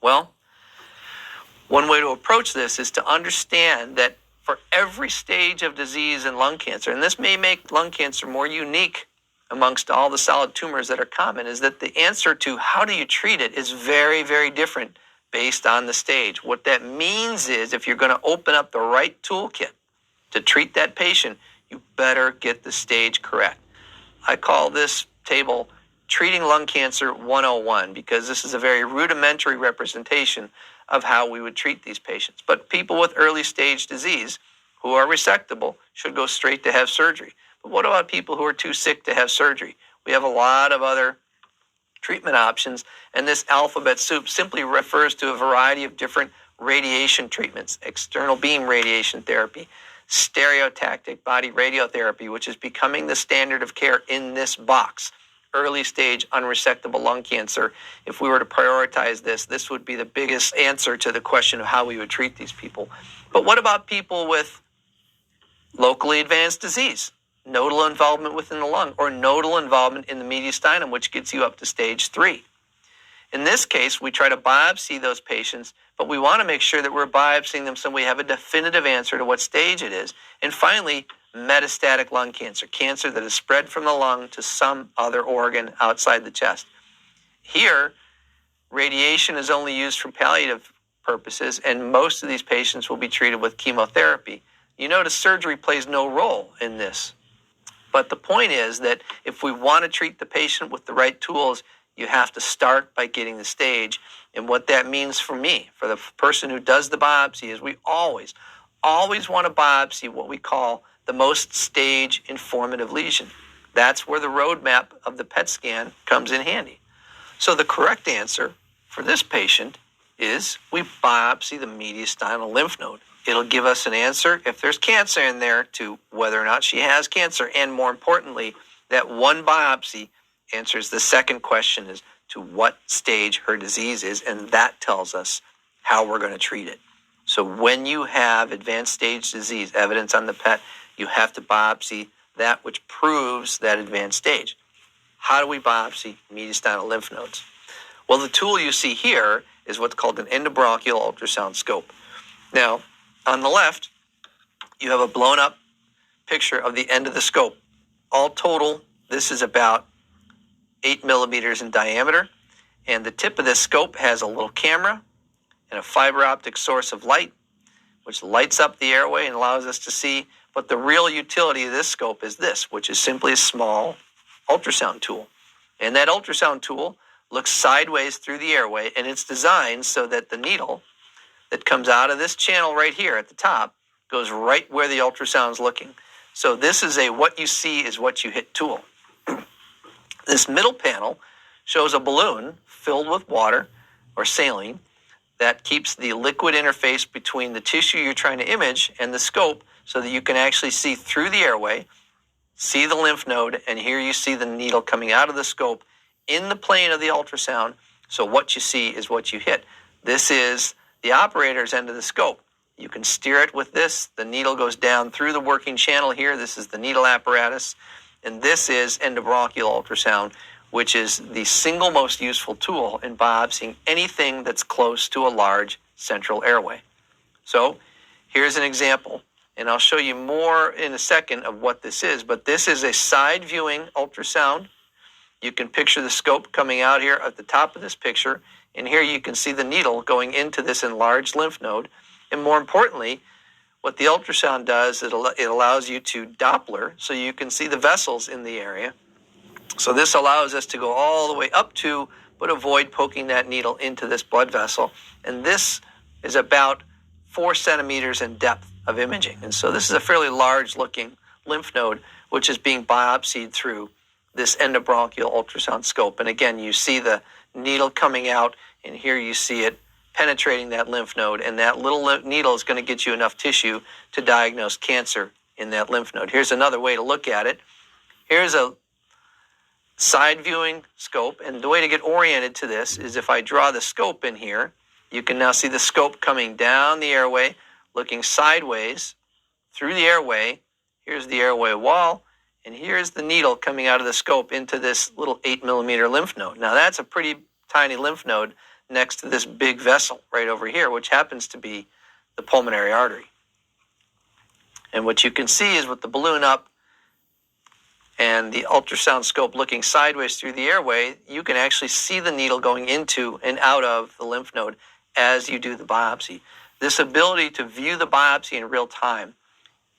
Well, one way to approach this is to understand that for every stage of disease in lung cancer, and this may make lung cancer more unique amongst all the solid tumors that are common, is that the answer to how do you treat it is very, very different based on the stage. What that means is if you're going to open up the right toolkit to treat that patient, you better get the stage correct. I call this table Treating Lung Cancer 101 because this is a very rudimentary representation of how we would treat these patients. But people with early stage disease who are resectable should go straight to have surgery. But what about people who are too sick to have surgery? We have a lot of other treatment options, and this alphabet soup simply refers to a variety of different radiation treatments: external beam radiation therapy, stereotactic body radiotherapy, which is becoming the standard of care in this box. Early stage unresectable lung cancer. If we were to prioritize this, this would be the biggest answer to the question of how we would treat these people. But what about people with locally advanced disease, nodal involvement within the lung, or nodal involvement in the mediastinum, which gets you up to stage 3? In this case, we try to biopsy those patients, but we want to make sure that we're biopsying them so we have a definitive answer to what stage it is. And finally, metastatic lung cancer, cancer that is spread from the lung to some other organ outside the chest. Here, radiation is only used for palliative purposes, and most of these patients will be treated with chemotherapy. You notice surgery plays no role in this. But the point is that if we want to treat the patient with the right tools, you have to start by getting the stage. And what that means for me, for the person who does the biopsy, is we always want to biopsy what we call the most stage informative lesion. That's where the roadmap of the PET scan comes in handy. So the correct answer for this patient is we biopsy the mediastinal lymph node. It'll give us an answer, if there's cancer in there, to whether or not she has cancer. And more importantly, that one biopsy answers the second question as to what stage her disease is, and that tells us how we're going to treat it. So when you have advanced stage disease, evidence on the PET, you have to biopsy that which proves that advanced stage. How do we biopsy mediastinal lymph nodes? Well, the tool you see here is what's called an endobronchial ultrasound scope. Now, on the left, you have a blown up picture of the end of the scope. All total, this is about 8 millimeters in diameter, and the tip of this scope has a little camera and a fiber optic source of light, which lights up the airway and allows us to see. But the real utility of this scope is this, which is simply a small ultrasound tool. And that ultrasound tool looks sideways through the airway, and it's designed so that the needle that comes out of this channel right here at the top goes right where the ultrasound is looking. So this is a what you see is what you hit tool. This middle panel shows a balloon filled with water or saline that keeps the liquid interface between the tissue you're trying to image and the scope so that you can actually see through the airway, see the lymph node, and here you see the needle coming out of the scope in the plane of the ultrasound. So what you see is what you hit. This is the operator's end of the scope. You can steer it with this. The needle goes down through the working channel here. This is the needle apparatus. And this is endobronchial ultrasound, which is the single most useful tool in biopsying anything that's close to a large central airway. So here's an example, and I'll show you more in a second of what this is, but this is a side viewing ultrasound. You can picture the scope coming out here at the top of this picture, and here you can see the needle going into this enlarged lymph node. And more importantly, what the ultrasound does, it allows you to Doppler so you can see the vessels in the area. So this allows us to go all the way up to, but avoid poking that needle into this blood vessel. And this is about 4 centimeters in depth of imaging. And so this is a fairly large looking lymph node, which is being biopsied through this endobronchial ultrasound scope. And again, you see the needle coming out, and here you see it penetrating that lymph node, and that little needle is going to get you enough tissue to diagnose cancer in that lymph node. Here's another way to look at it. Here's a side viewing scope, and the way to get oriented to this is if I draw the scope in here, you can now see the scope coming down the airway, looking sideways through the airway. Here's the airway wall, and here's the needle coming out of the scope into this little 8 millimeter lymph node. Now that's a pretty tiny lymph node next to this big vessel right over here, which happens to be the pulmonary artery. And what you can see is with the balloon up and the ultrasound scope looking sideways through the airway, you can actually see the needle going into and out of the lymph node as you do the biopsy. This ability to view the biopsy in real time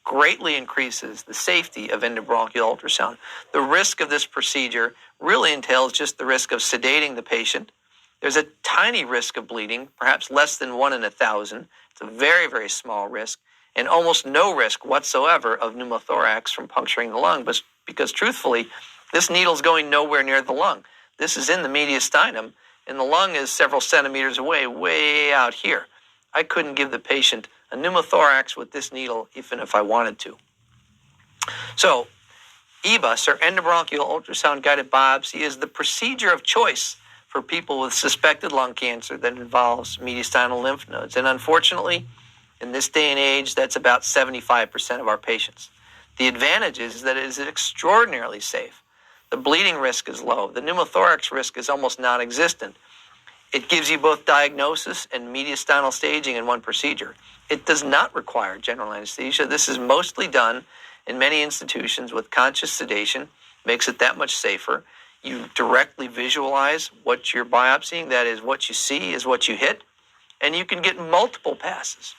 greatly increases the safety of endobronchial ultrasound. The risk of this procedure really entails just the risk of sedating the patient. There's a tiny risk of bleeding, perhaps less than 1 in 1,000. It's a very, very small risk. and almost no risk whatsoever of pneumothorax from puncturing the lung, but because truthfully, this needle's going nowhere near the lung. This is in the mediastinum, and the lung is several centimeters away, way out here. I couldn't give the patient a pneumothorax with this needle even if I wanted to. So, EBUS, or endobronchial ultrasound-guided biopsy, is the procedure of choice for people with suspected lung cancer that involves mediastinal lymph nodes. And unfortunately, in this day and age, that's about 75% of our patients. The advantage is that it is extraordinarily safe. The bleeding risk is low. The pneumothorax risk is almost non-existent. It gives you both diagnosis and mediastinal staging in one procedure. It does not require general anesthesia. This is mostly done in many institutions with conscious sedation, makes it that much safer. You directly visualize what you're biopsying, that is, what you see is what you hit, and you can get multiple passes,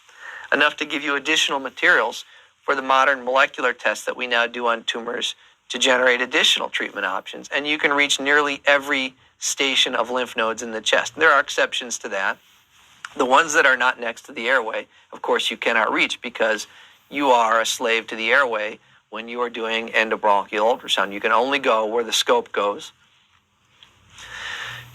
enough to give you additional materials for the modern molecular tests that we now do on tumors to generate additional treatment options. And you can reach nearly every station of lymph nodes in the chest. There are exceptions to that. The ones that are not next to the airway, of course, you cannot reach because you are a slave to the airway when you are doing endobronchial ultrasound. You can only go where the scope goes.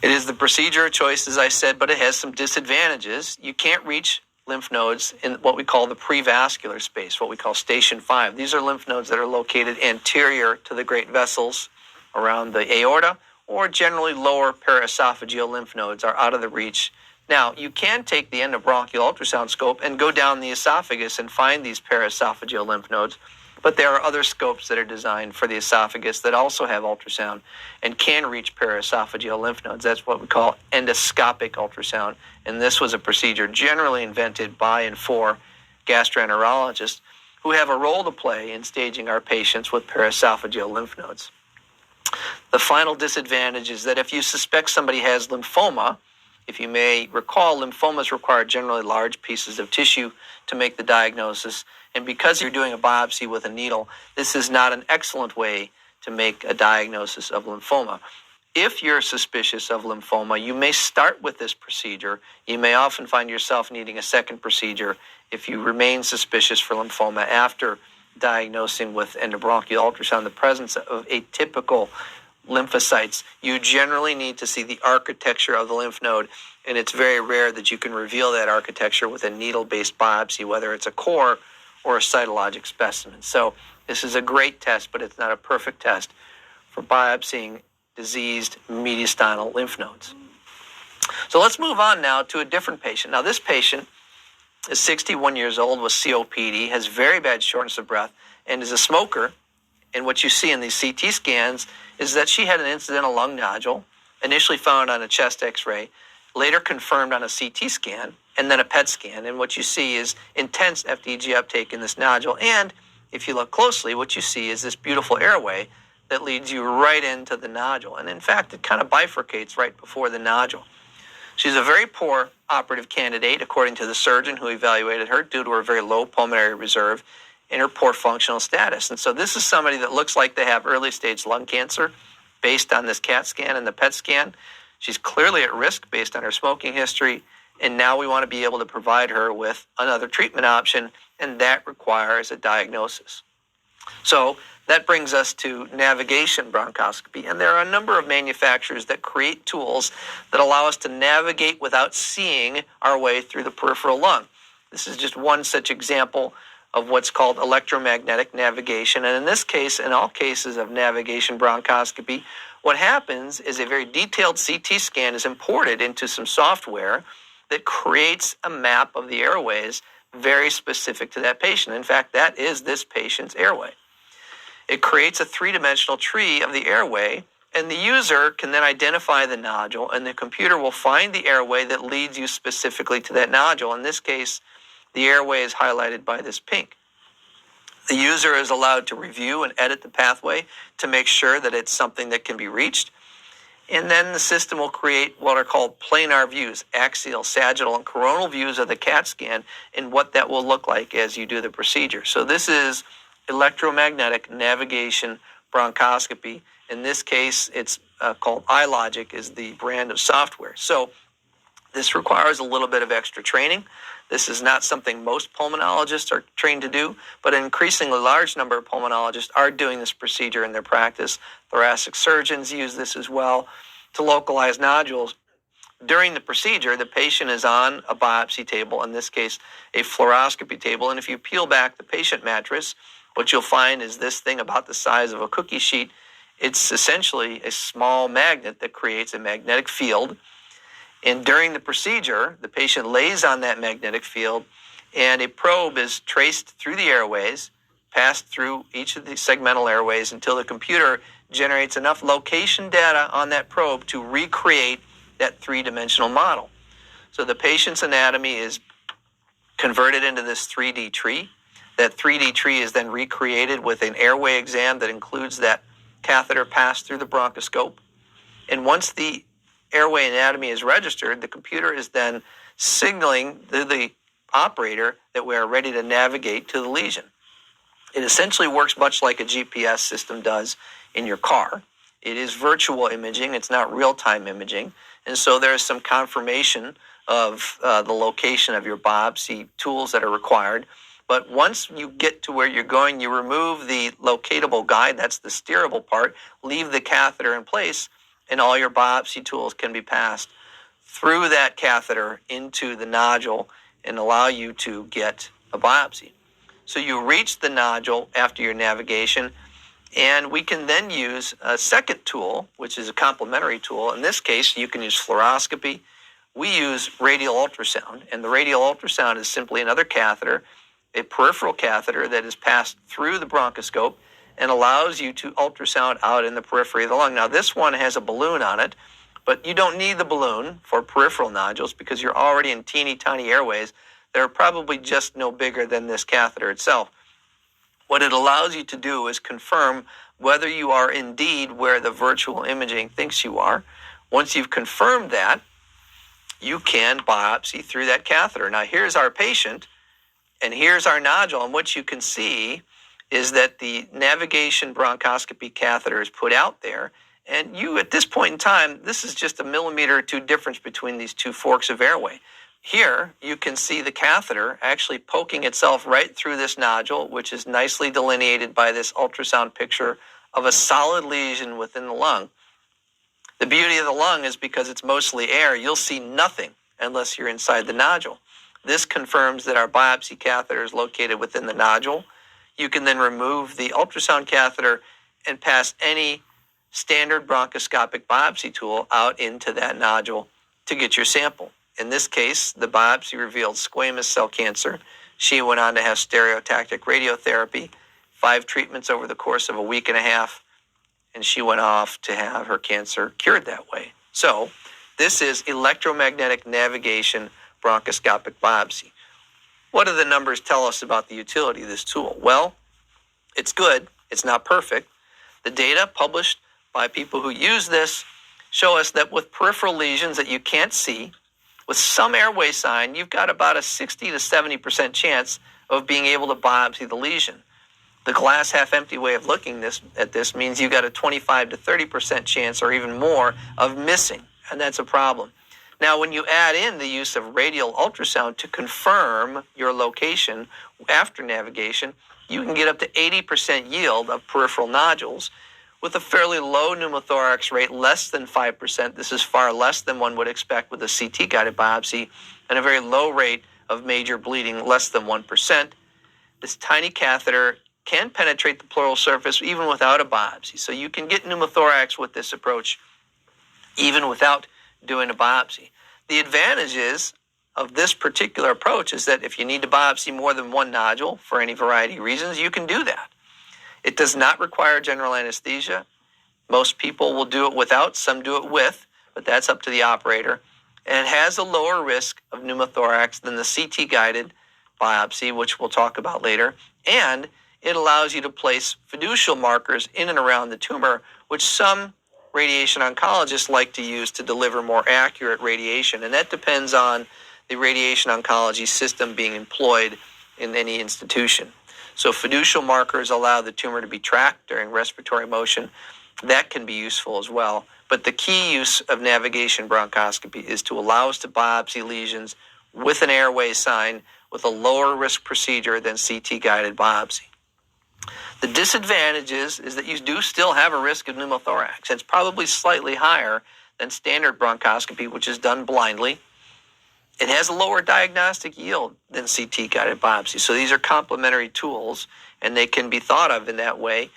It is the procedure of choice, as I said, but it has some disadvantages. You can't reach lymph nodes in what we call the prevascular space, what we call station 5. These are lymph nodes that are located anterior to the great vessels around the aorta, or generally lower paraesophageal lymph nodes are out of the reach. Now, you can take the endobronchial ultrasound scope and go down the esophagus and find these paraesophageal lymph nodes, but there are other scopes that are designed for the esophagus that also have ultrasound and can reach paraesophageal lymph nodes. That's what we call endoscopic ultrasound, and this was a procedure generally invented by and for gastroenterologists who have a role to play in staging our patients with paraesophageal lymph nodes. The final disadvantage is that if you suspect somebody has lymphoma, if you may recall, lymphomas require generally large pieces of tissue to make the diagnosis, and because you're doing a biopsy with a needle, this is not an excellent way to make a diagnosis of lymphoma. If you're suspicious of lymphoma, you may start with this procedure. You may often find yourself needing a second procedure if you remain suspicious for lymphoma after diagnosing with endobronchial ultrasound the presence of atypical lymphocytes. You generally need to see the architecture of the lymph node, and it's very rare that you can reveal that architecture with a needle-based biopsy, whether it's a core or a cytologic specimen. So this is a great test, but it's not a perfect test for biopsying diseased mediastinal lymph nodes. So let's move on now to a different patient. Now this patient is 61 years old with COPD, has very bad shortness of breath, and is a smoker. And what you see in these CT scans is that she had an incidental lung nodule, initially found on a chest x-ray, later confirmed on a CT scan, and then a PET scan. And what you see is intense FDG uptake in this nodule. And if you look closely, what you see is this beautiful airway that leads you right into the nodule. And in fact, it kind of bifurcates right before the nodule. She's a very poor operative candidate, according to the surgeon who evaluated her, due to her very low pulmonary reserve and her poor functional status. And so this is somebody that looks like they have early stage lung cancer based on this CAT scan and the PET scan. She's clearly at risk based on her smoking history, and now we want to be able to provide her with another treatment option, and that requires a diagnosis. So that brings us to navigation bronchoscopy, and there are a number of manufacturers that create tools that allow us to navigate without seeing our way through the peripheral lung. This is just one such example of what's called electromagnetic navigation. And in this case, in all cases of navigation bronchoscopy, what happens is a very detailed CT scan is imported into some software that creates a map of the airways very specific to that patient. In fact, that is this patient's airway. It creates a three-dimensional tree of the airway, and the user can then identify the nodule, and the computer will find the airway that leads you specifically to that nodule. In this case, the airway is highlighted by this pink. The user is allowed to review and edit the pathway to make sure that it's something that can be reached. And then the system will create what are called planar views, axial, sagittal, and coronal views of the CAT scan and what that will look like as you do the procedure. So this is electromagnetic navigation bronchoscopy. In this case, it's called iLogic is the brand of software. So This requires a little bit of extra training. This is not something most pulmonologists are trained to do, but an increasingly large number of pulmonologists are doing this procedure in their practice. Thoracic surgeons use this as well to localize nodules. During the procedure, the patient is on a biopsy table, in this case, a fluoroscopy table, and if you peel back the patient mattress, what you'll find is this thing about the size of a cookie sheet. It's essentially a small magnet that creates a magnetic field. And during the procedure, the patient lays on that magnetic field, and a probe is traced through the airways, passed through each of the segmental airways until the computer generates enough location data on that probe to recreate that three-dimensional model. So the patient's anatomy is converted into this 3D tree. That 3D tree is then recreated with an airway exam that includes that catheter passed through the bronchoscope. And once the airway anatomy is registered, the computer is then signaling to the operator that we are ready to navigate to the lesion. It essentially works much like a GPS system does in your car. It is virtual imaging. It's not real-time imaging. And so there is some confirmation of the location of your biopsy tools that are required. But once you get to where you're going, you remove the locatable guide, that's the steerable part, leave the catheter in place, and all your biopsy tools can be passed through that catheter into the nodule and allow you to get a biopsy. So you reach the nodule after your navigation, and we can then use a second tool, which is a complementary tool. In this case, you can use fluoroscopy. We use radial ultrasound, and the radial ultrasound is simply another catheter, a peripheral catheter that is passed through the bronchoscope and allows you to ultrasound out in the periphery of the lung. Now, this one has a balloon on it, but you don't need the balloon for peripheral nodules because you're already in teeny tiny airways that are probably just no bigger than this catheter itself. What it allows you to do is confirm whether you are indeed where the virtual imaging thinks you are. Once you've confirmed that, you can biopsy through that catheter. Now, here's our patient, and here's our nodule, and what you can see is that the navigation bronchoscopy catheter is put out there, and you, at this point in time, this is just a millimeter or two difference between these two forks of airway. Here, you can see the catheter actually poking itself right through this nodule, which is nicely delineated by this ultrasound picture of a solid lesion within the lung. The beauty of the lung is because it's mostly air, you'll see nothing unless you're inside the nodule. This confirms that our biopsy catheter is located within the nodule. You can then remove the ultrasound catheter and pass any standard bronchoscopic biopsy tool out into that nodule to get your sample. In this case, the biopsy revealed squamous cell cancer. She went on to have stereotactic radiotherapy, 5 treatments over the course of a week and a half, and she went off to have her cancer cured that way. So this is electromagnetic navigation bronchoscopic biopsy. What do the numbers tell us about the utility of this tool? Well, it's good. It's not perfect. The data published by people who use this show us that with peripheral lesions that you can't see, with some airway sign, you've got about a 60 to 70% chance of being able to biopsy the lesion. The glass half empty way of looking at this means you've got a 25 to 30% chance or even more of missing, and that's a problem. Now, when you add in the use of radial ultrasound to confirm your location after navigation, you can get up to 80% yield of peripheral nodules with a fairly low pneumothorax rate, less than 5%. This is far less than one would expect with a CT-guided biopsy, and a very low rate of major bleeding, less than 1%. This tiny catheter can penetrate the pleural surface even without a biopsy. So you can get pneumothorax with this approach even without doing a biopsy. The advantages of this particular approach is that if you need to biopsy more than one nodule for any variety of reasons, you can do that. It does not require general anesthesia. Most people will do it without, some do it with, but that's up to the operator. And it has a lower risk of pneumothorax than the CT-guided biopsy, which we'll talk about later. And it allows you to place fiducial markers in and around the tumor, which some radiation oncologists like to use to deliver more accurate radiation. And that depends on the radiation oncology system being employed in any institution. So fiducial markers allow the tumor to be tracked during respiratory motion. That can be useful as well. But the key use of navigation bronchoscopy is to allow us to biopsy lesions with an airway sign with a lower risk procedure than CT-guided biopsy. The disadvantage is that you do still have a risk of pneumothorax. It's probably slightly higher than standard bronchoscopy, which is done blindly. It has a lower diagnostic yield than CT-guided biopsy. So these are complementary tools, and they can be thought of in that way,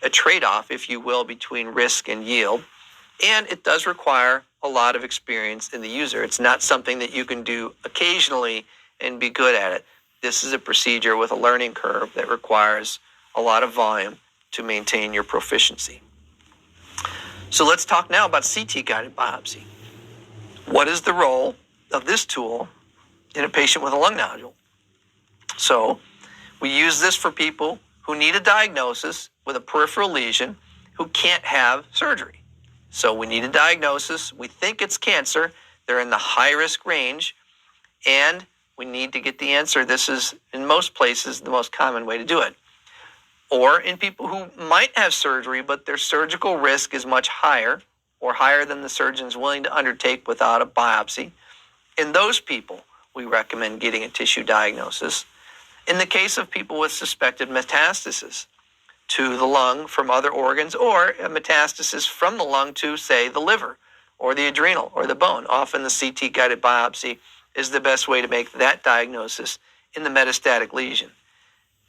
a trade-off, if you will, between risk and yield. And it does require a lot of experience in the user. It's not something that you can do occasionally and be good at it. This is a procedure with a learning curve that requires a lot of volume to maintain your proficiency. So let's talk now about CT-guided biopsy. What is the role of this tool in a patient with a lung nodule? So we use this for people who need a diagnosis with a peripheral lesion who can't have surgery. So we need a diagnosis. We think it's cancer. They're in the high-risk range, and we need to get the answer. This is, in most places, the most common way to do it. Or in people who might have surgery, but their surgical risk is much higher, or higher than the surgeon's willing to undertake without a biopsy. In those people, we recommend getting a tissue diagnosis. In the case of people with suspected metastasis to the lung from other organs, or a metastasis from the lung to, say, the liver or the adrenal or the bone, often the CT-guided biopsy is the best way to make that diagnosis in the metastatic lesion.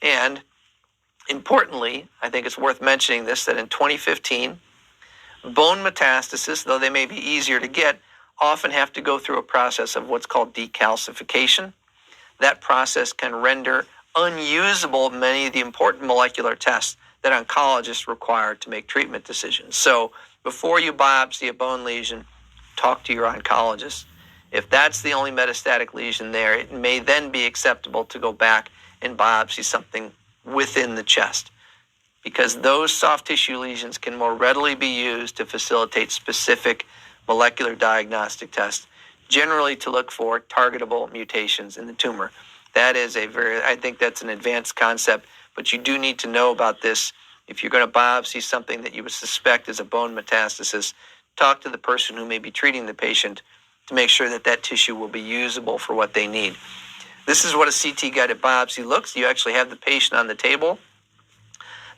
And importantly, I think it's worth mentioning this, that in 2015, bone metastasis, though they may be easier to get, often have to go through a process of what's called decalcification. That process can render unusable many of the important molecular tests that oncologists require to make treatment decisions. So before you biopsy a bone lesion, talk to your oncologist. If that's the only metastatic lesion there, it may then be acceptable to go back and biopsy something within the chest, because those soft tissue lesions can more readily be used to facilitate specific molecular diagnostic tests, generally to look for targetable mutations in the tumor. That is I think that's an advanced concept, but you do need to know about this. If you're going to biopsy something that you would suspect is a bone metastasis, talk to the person who may be treating the patient to make sure that that tissue will be usable for what they need. This is what a CT-guided biopsy looks. You actually have the patient on the table.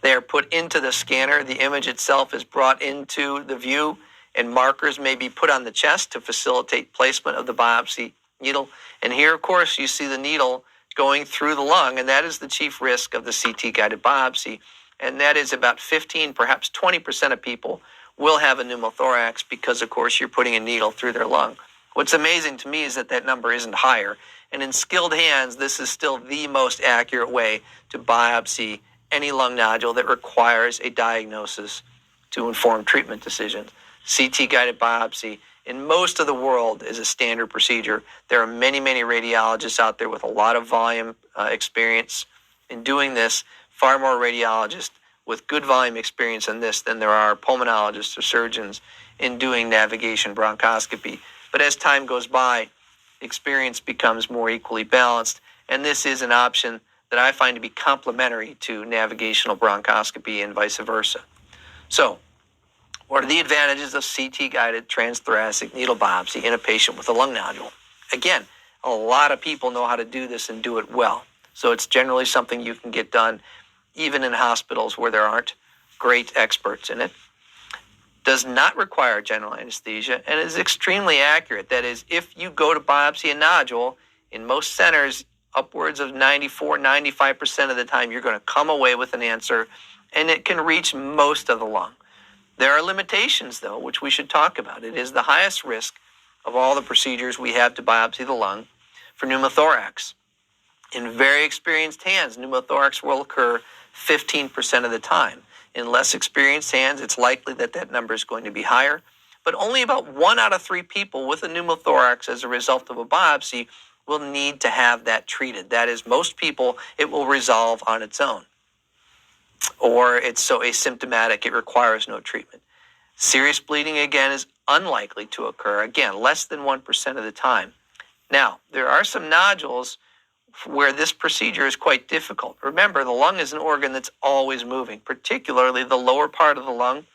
They are put into the scanner. The image itself is brought into the view, and markers may be put on the chest to facilitate placement of the biopsy needle. And here, of course, you see the needle going through the lung, and that is the chief risk of the CT-guided biopsy. And that is about 15, perhaps 20% of people will have a pneumothorax because, of course, you're putting a needle through their lung. What's amazing to me is that number isn't higher. And in skilled hands, this is still the most accurate way to biopsy any lung nodule that requires a diagnosis to inform treatment decisions. CT-guided biopsy in most of the world is a standard procedure. There are many, many radiologists out there with a lot of volume experience in doing this, far more radiologists with good volume experience in this than there are pulmonologists or surgeons in doing navigation bronchoscopy. But as time goes by, experience becomes more equally balanced, and this is an option that I find to be complementary to navigational bronchoscopy and vice versa. So, what are the advantages of CT-guided transthoracic needle biopsy in a patient with a lung nodule? Again, a lot of people know how to do this and do it well. So it's generally something you can get done even in hospitals where there aren't great experts in it. Does not require general anesthesia and is extremely accurate. That is, if you go to biopsy a nodule, in most centers, upwards of 94-95% of the time, you're going to come away with an answer, and it can reach most of the lung. There are limitations, though, which we should talk about. It is the highest risk of all the procedures we have to biopsy the lung for pneumothorax. In very experienced hands, pneumothorax will occur 15% of the time. In less experienced hands, it's likely that number is going to be higher, but only about 1 out of 3 people with a pneumothorax as a result of a biopsy will need to have that treated. That is, most people, it will resolve on its own, or it's so asymptomatic it requires no treatment. Serious bleeding, again, is unlikely to occur, again, less than 1% of the time. Now, there are some nodules where this procedure is quite difficult. Remember, the lung is an organ that's always moving, particularly the lower part of the lung.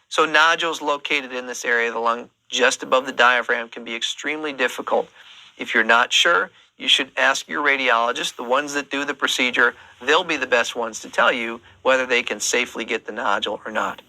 So nodules located in this area of the lung just above the diaphragm can be extremely difficult. If you're not sure, you should ask your radiologist, the ones that do the procedure. They'll be the best ones to tell you whether they can safely get the nodule or not.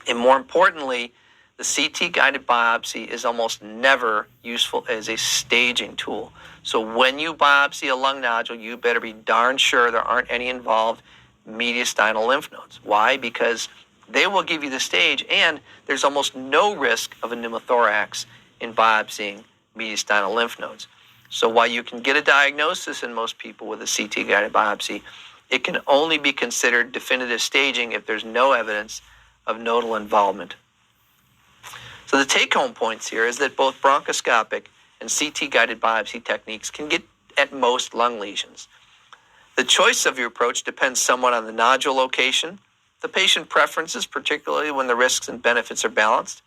And more importantly, the CT guided biopsy is almost never useful as a staging tool. So when you biopsy a lung nodule, you better be darn sure there aren't any involved mediastinal lymph nodes. Why? Because they will give you the stage, and there's almost no risk of a pneumothorax in biopsying mediastinal lymph nodes. So while you can get a diagnosis in most people with a CT guided biopsy, it can only be considered definitive staging if there's no evidence of nodal involvement. So the take-home points here is that both bronchoscopic and CT-guided biopsy techniques can get at most lung lesions. The choice of your approach depends somewhat on the nodule location, the patient preferences, particularly when the risks and benefits are balanced.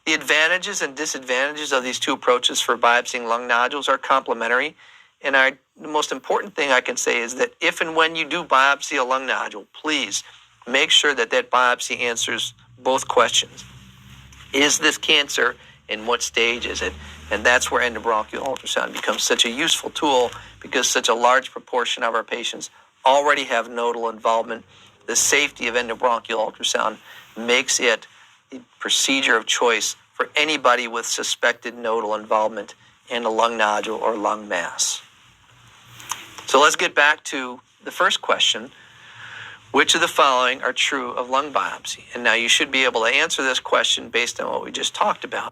The advantages and disadvantages of these two approaches for biopsying lung nodules are complementary, and the most important thing I can say is that if and when you do biopsy a lung nodule, please make sure that biopsy answers both questions. Is this cancer, and what stage is it? And that's where endobronchial ultrasound becomes such a useful tool, because such a large proportion of our patients already have nodal involvement. The safety of endobronchial ultrasound makes it the procedure of choice for anybody with suspected nodal involvement in a lung nodule or lung mass. So let's get back to the first question. Which of the following are true of lung biopsy? And now you should be able to answer this question based on what we just talked about.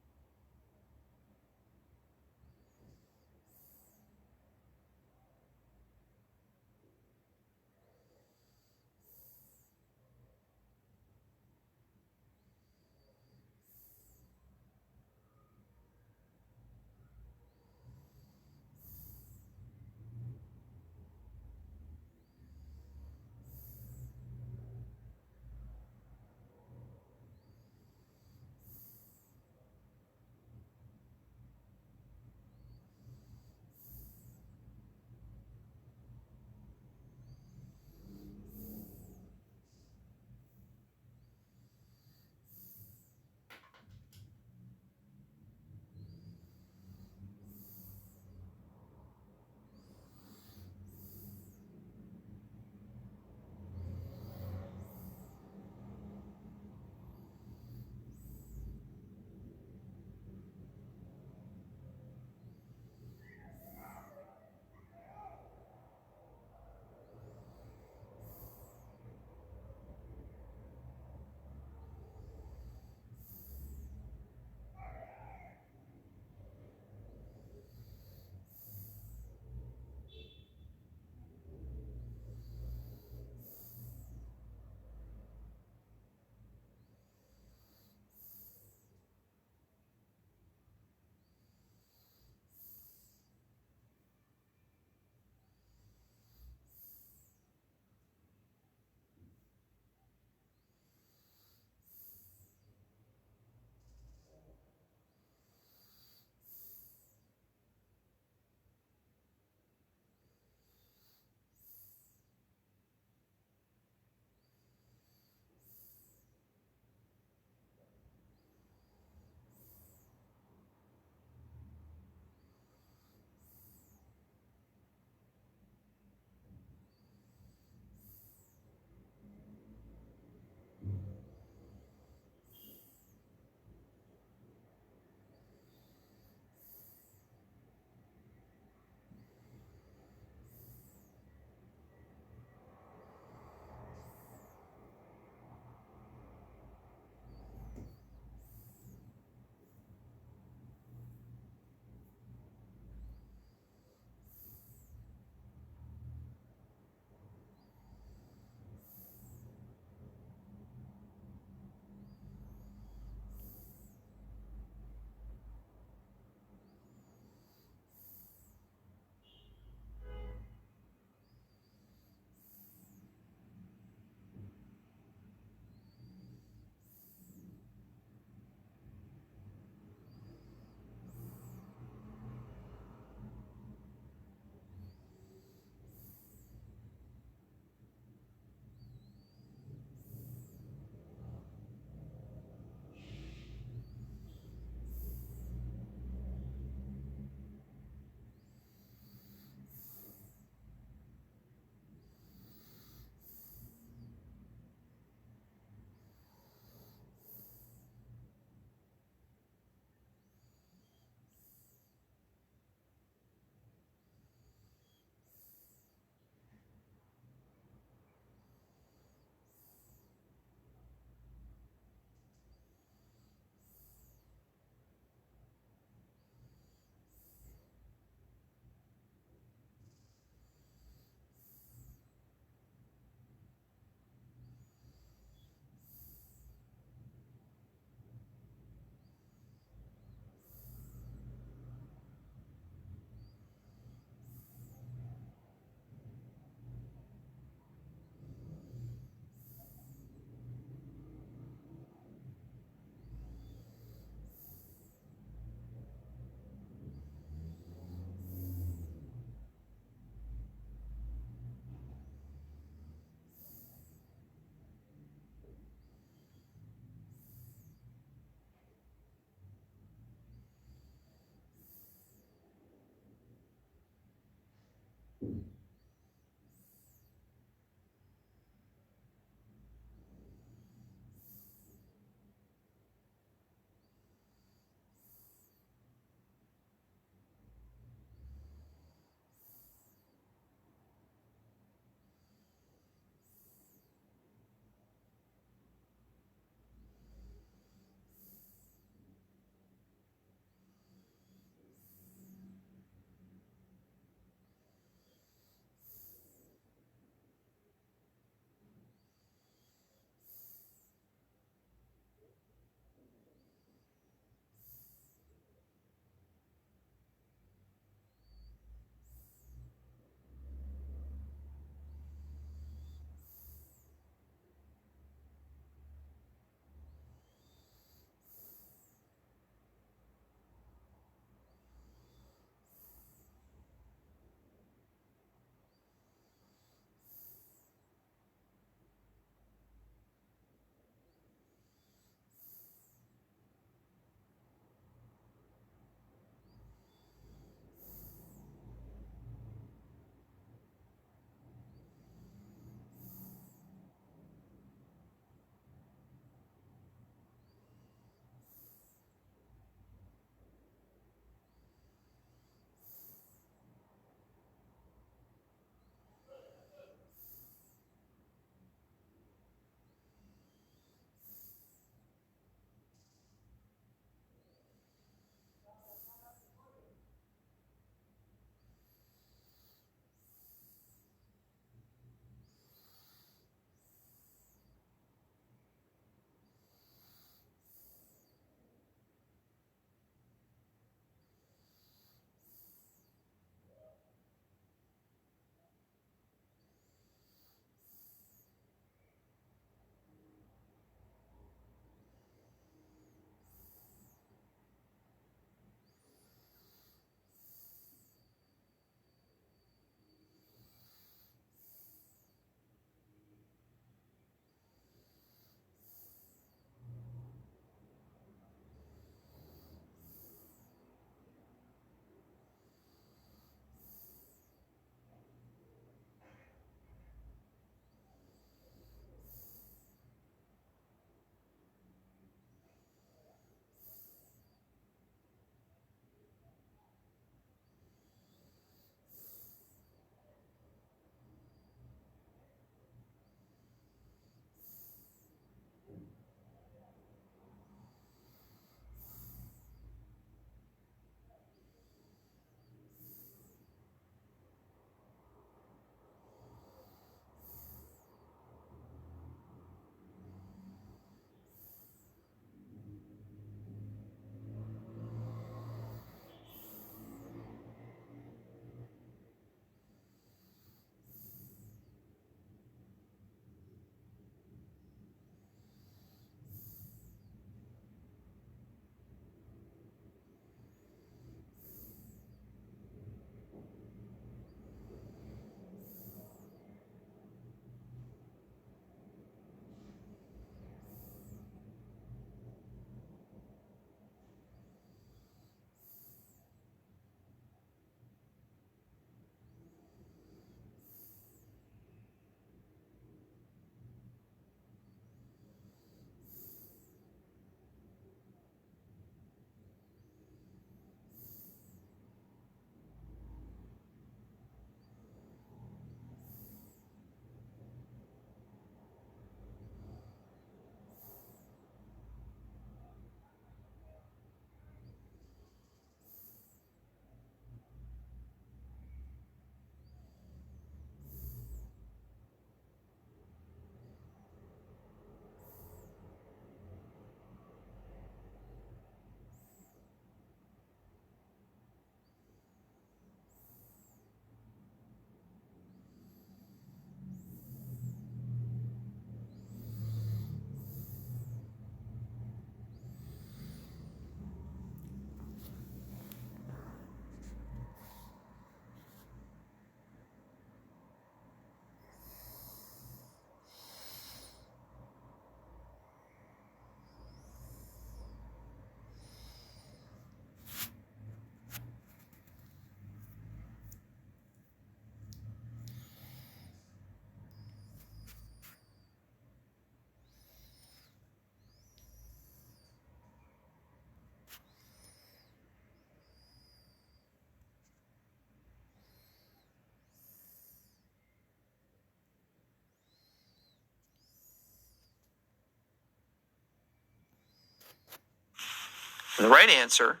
And the right answer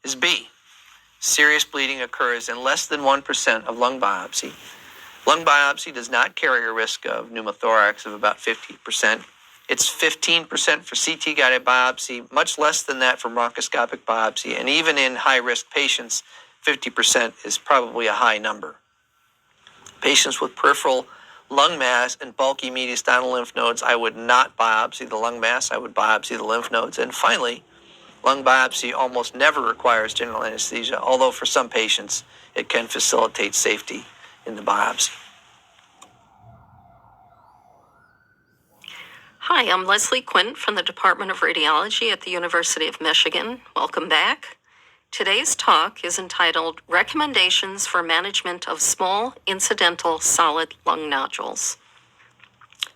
is B. Serious bleeding occurs in less than 1% of lung biopsy. Lung biopsy does not carry a risk of pneumothorax of about 50%. It's 15% for CT-guided biopsy, much less than that for bronchoscopic biopsy, and even in high-risk patients, 50% is probably a high number. Patients with peripheral lung mass and bulky mediastinal lymph nodes, I would not biopsy the lung mass, I would biopsy the lymph nodes. And finally, lung biopsy almost never requires general anesthesia, although for some patients it can facilitate safety in the biopsy. Hi, I'm Leslie Quint from the Department of Radiology at the University of Michigan. Welcome back. Today's talk is entitled Recommendations for Management of Small Incidental Solid Lung Nodules.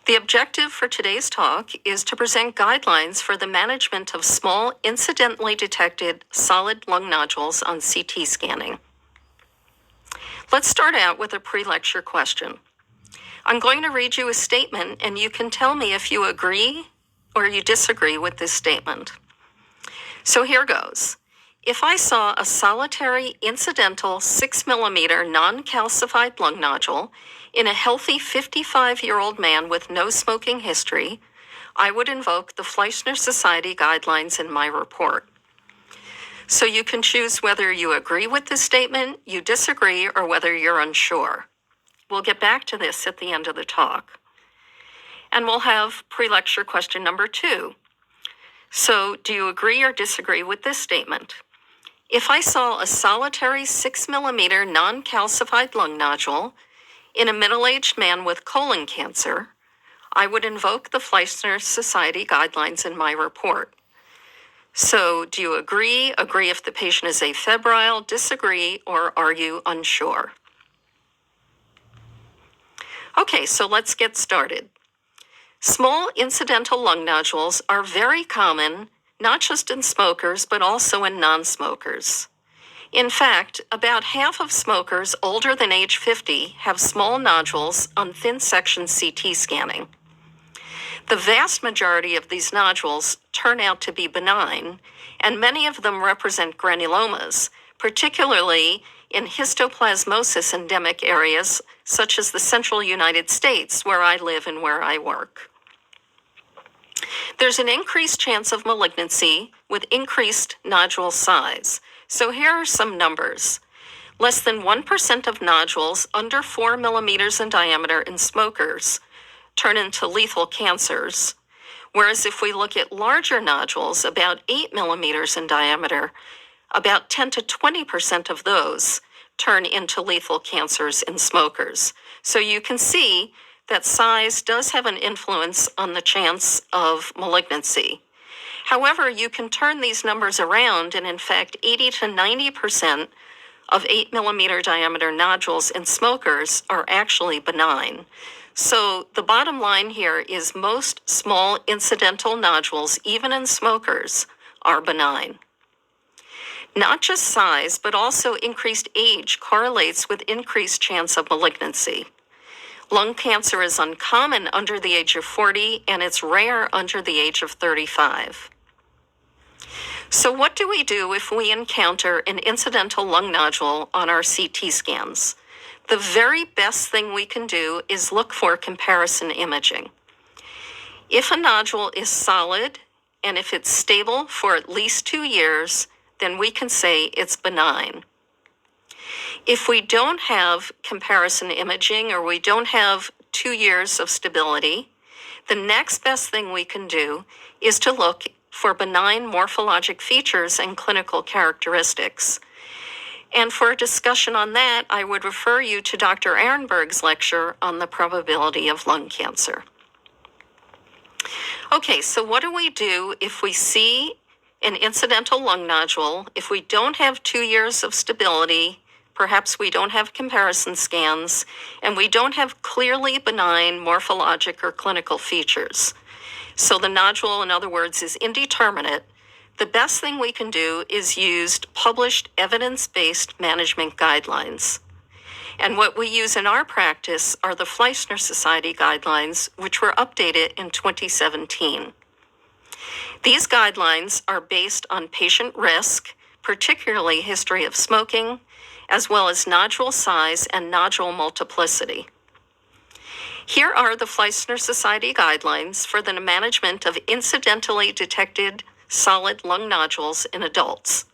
The objective for today's talk is to present guidelines for the management of small incidentally detected solid lung nodules on CT scanning. Let's start out with a pre-lecture question. I'm going to read you a statement and you can tell me if you agree or you disagree with this statement. So here goes. If I saw a solitary incidental 6 millimeter non-calcified lung nodule in a healthy 55-year-old man with no smoking history, I would invoke the Fleischner Society guidelines in my report. So you can choose whether you agree with this statement, you disagree, or whether you're unsure. We'll get back to this at the end of the talk. And we'll have pre-lecture question number 2. So do you agree or disagree with this statement? If I saw a solitary 6 millimeter non-calcified lung nodule in a middle-aged man with colon cancer, I would invoke the Fleischner Society guidelines in my report. So do you agree if the patient is afebrile, disagree, or are you unsure? Okay, so let's get started. Small incidental lung nodules are very common, not just in smokers, but also in non-smokers. In fact, about half of smokers older than age 50 have small nodules on thin section CT scanning. The vast majority of these nodules turn out to be benign, and many of them represent granulomas, particularly in histoplasmosis endemic areas such as the central United States, where I live and where I work. There's an increased chance of malignancy with increased nodule size. So here are some numbers. Less than 1% of nodules under 4 millimeters in diameter in smokers turn into lethal cancers, whereas if we look at larger nodules, about 8 millimeters in diameter, about 10 to 20% of those turn into lethal cancers in smokers. So you can see that size does have an influence on the chance of malignancy. However, you can turn these numbers around, and in fact, 80 to 90% of 8 millimeter diameter nodules in smokers are actually benign. So the bottom line here is most small incidental nodules, even in smokers, are benign. Not just size, but also increased age correlates with increased chance of malignancy. Lung cancer is uncommon under the age of 40, and it's rare under the age of 35. So what do we do if we encounter an incidental lung nodule on our CT scans? The very best thing we can do is look for comparison imaging. If a nodule is solid, and if it's stable for at least 2 years, then we can say it's benign. If we don't have comparison imaging or we don't have 2 years of stability, the next best thing we can do is to look for benign morphologic features and clinical characteristics. And for a discussion on that, I would refer you to Dr. Ehrenberg's lecture on the probability of lung cancer. Okay, so what do we do if we see an incidental lung nodule, if we don't have 2 years of stability, perhaps we don't have comparison scans, and we don't have clearly benign morphologic or clinical features? So the nodule, in other words, is indeterminate. The best thing we can do is use published evidence-based management guidelines. And what we use in our practice are the Fleischner Society guidelines, which were updated in 2017. These guidelines are based on patient risk, particularly history of smoking, as well as nodule size and nodule multiplicity. Here are the Fleischner Society guidelines for the management of incidentally detected solid lung nodules in adults.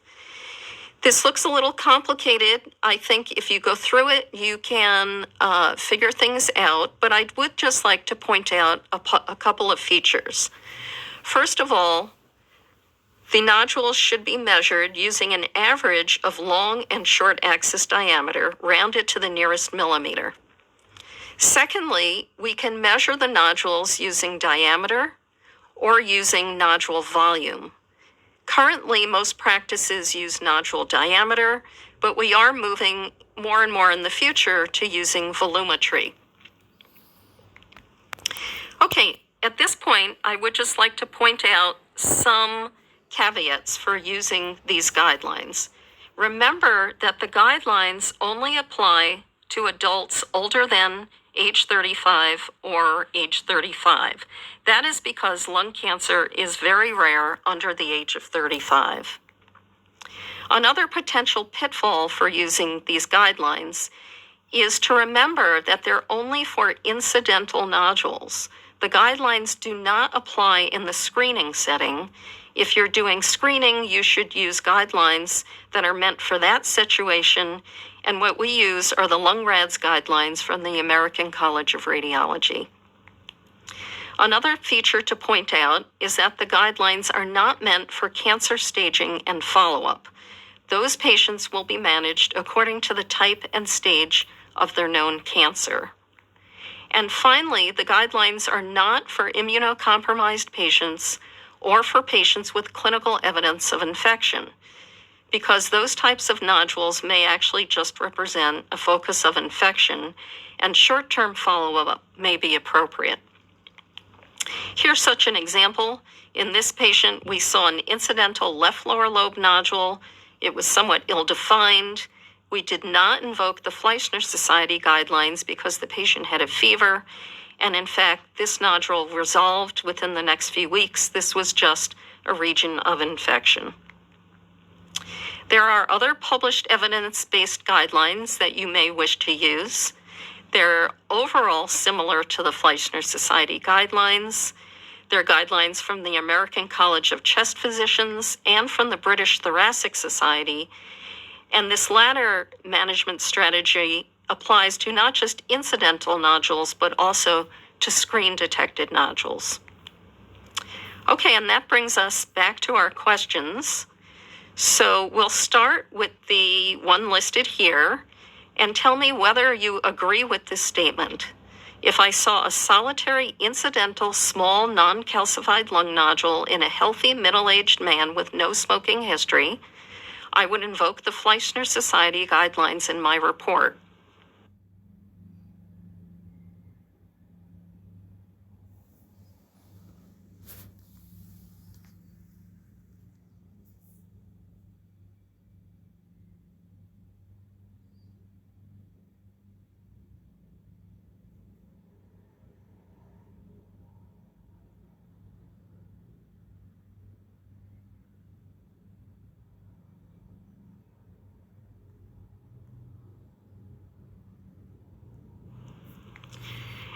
This looks a little complicated. I think if you go through it, you can figure things out, but I would just like to point out a couple of features. First of all, the nodules should be measured using an average of long and short axis diameter, rounded to the nearest millimeter. Secondly, we can measure the nodules using diameter or using nodule volume. Currently, most practices use nodule diameter, but we are moving more and more in the future to using volumetry. Okay, at this point, I would just like to point out some caveats for using these guidelines. Remember that the guidelines only apply to adults older than age 35 or age 35. That is because lung cancer is very rare under the age of 35. Another potential pitfall for using these guidelines is to remember that they're only for incidental nodules. The guidelines do not apply in the screening setting. If you're doing screening, you should use guidelines that are meant for that situation, and what we use are the LUNGRADS guidelines from the American College of Radiology. Another feature to point out is that the guidelines are not meant for cancer staging and follow-up. Those patients will be managed according to the type and stage of their known cancer. And finally, the guidelines are not for immunocompromised patients or for patients with clinical evidence of infection, because those types of nodules may actually just represent a focus of infection, and short-term follow-up may be appropriate. Here's such an example. In this patient, we saw an incidental left lower lobe nodule. It was somewhat ill-defined. We did not invoke the Fleischner Society guidelines because the patient had a fever, and in fact, this nodule resolved within the next few weeks. This was just a region of infection. There are other published evidence-based guidelines that you may wish to use. They're overall similar to the Fleischner Society guidelines. They're guidelines from the American College of Chest Physicians and from the British Thoracic Society. And this latter management strategy applies to not just incidental nodules, but also to screen-detected nodules. Okay, and that brings us back to our questions. So we'll start with the one listed here, and tell me whether you agree with this statement. If I saw a solitary incidental small non-calcified lung nodule in a healthy middle-aged man with no smoking history, I would invoke the Fleischner Society guidelines in my report.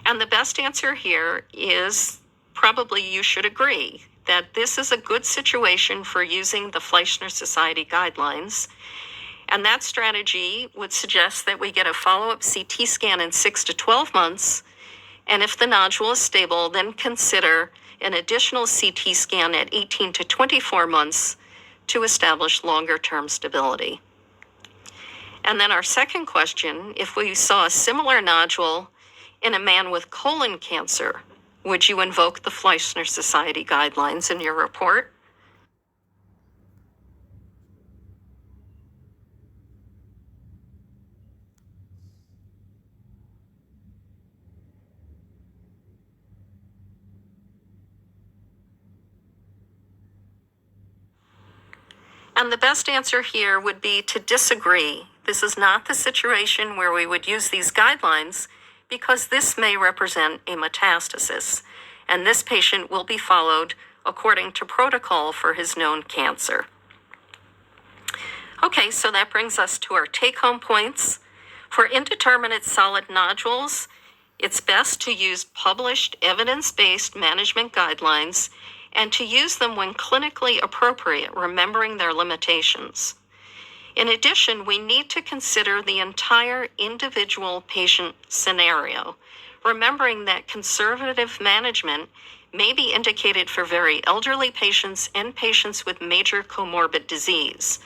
And the best answer here is probably you should agree that this is a good situation for using the Fleischner Society guidelines. And that strategy would suggest that we get a follow-up CT scan in 6 to 12 months. And if the nodule is stable, then consider an additional CT scan at 18 to 24 months to establish longer-term stability. And then our second question, if we saw a similar nodule in a man with colon cancer, would you invoke the Fleischner Society guidelines in your report? And the best answer here would be to disagree. This is not the situation where we would use these guidelines because this may represent a metastasis, and this patient will be followed according to protocol for his known cancer. Okay, so that brings us to our take-home points. For indeterminate solid nodules, it's best to use published evidence-based management guidelines and to use them when clinically appropriate, remembering their limitations. In addition, we need to consider the entire individual patient scenario, remembering that conservative management may be indicated for very elderly patients and patients with major comorbid disease.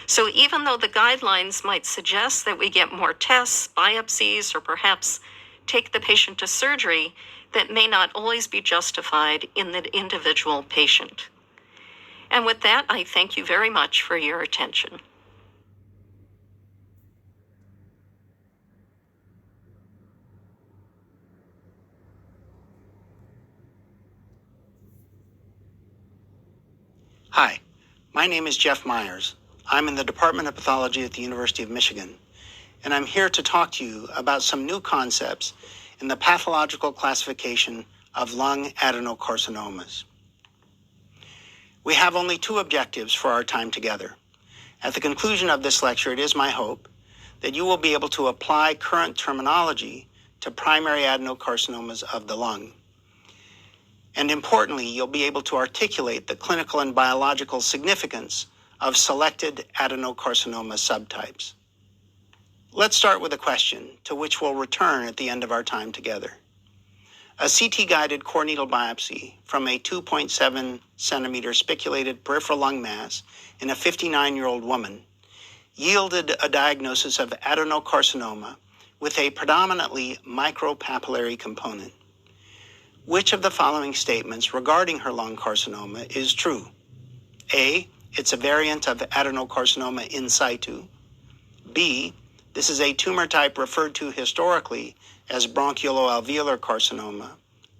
So even though the guidelines might suggest that we get more tests, biopsies, or perhaps take the patient to surgery, that may not always be justified in the individual patient. And with that, I thank you very much for your attention. Hi, my name is Jeff Myers. I'm in the Department of Pathology at the University of Michigan, and I'm here to talk to you about some new concepts in the pathological classification of lung adenocarcinomas. We have only two objectives for our time together. At the conclusion of this lecture, it is my hope that you will be able to apply current terminology to primary adenocarcinomas of the lung. And importantly, you'll be able to articulate the clinical and biological significance of selected adenocarcinoma subtypes. Let's start with a question to which we'll return at the end of our time together. A CT-guided core needle biopsy from a 2.7 centimeter spiculated peripheral lung mass in a 59-year-old woman yielded a diagnosis of adenocarcinoma with a predominantly micropapillary component. Which of the following statements regarding her lung carcinoma is true? A, it's a variant of adenocarcinoma in situ. B, this is a tumor type referred to historically as bronchioloalveolar carcinoma.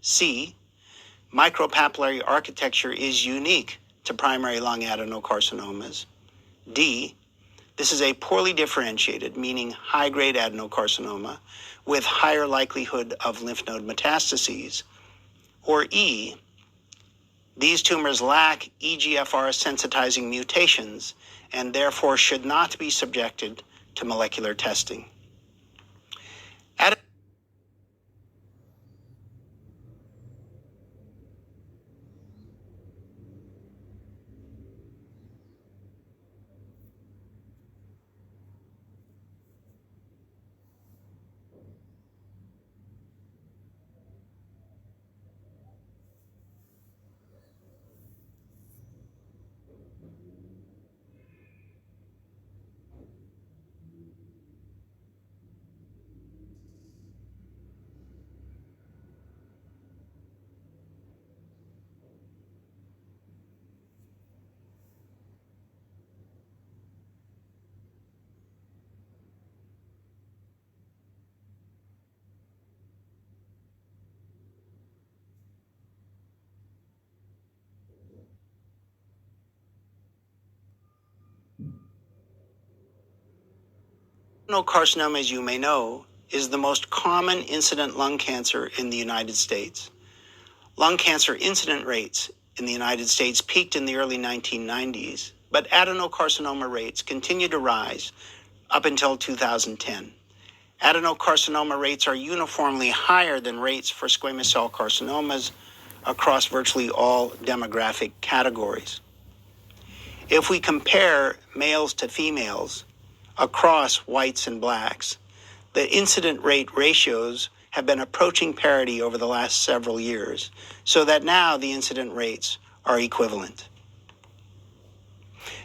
C, micropapillary architecture is unique to primary lung adenocarcinomas. D, this is a poorly differentiated, meaning high-grade adenocarcinoma with higher likelihood of lymph node metastases. Or E, these tumors lack EGFR sensitizing mutations and therefore should not be subjected to molecular testing. Adenocarcinoma, as you may know, is the most common incident lung cancer in the United States. Lung cancer incident rates in the United States peaked in the early 1990s, but adenocarcinoma rates continued to rise up until 2010. Adenocarcinoma rates are uniformly higher than rates for squamous cell carcinomas across virtually all demographic categories. If we compare males to females across whites and blacks, the incident rate ratios have been approaching parity over the last several years, so that now the incident rates are equivalent.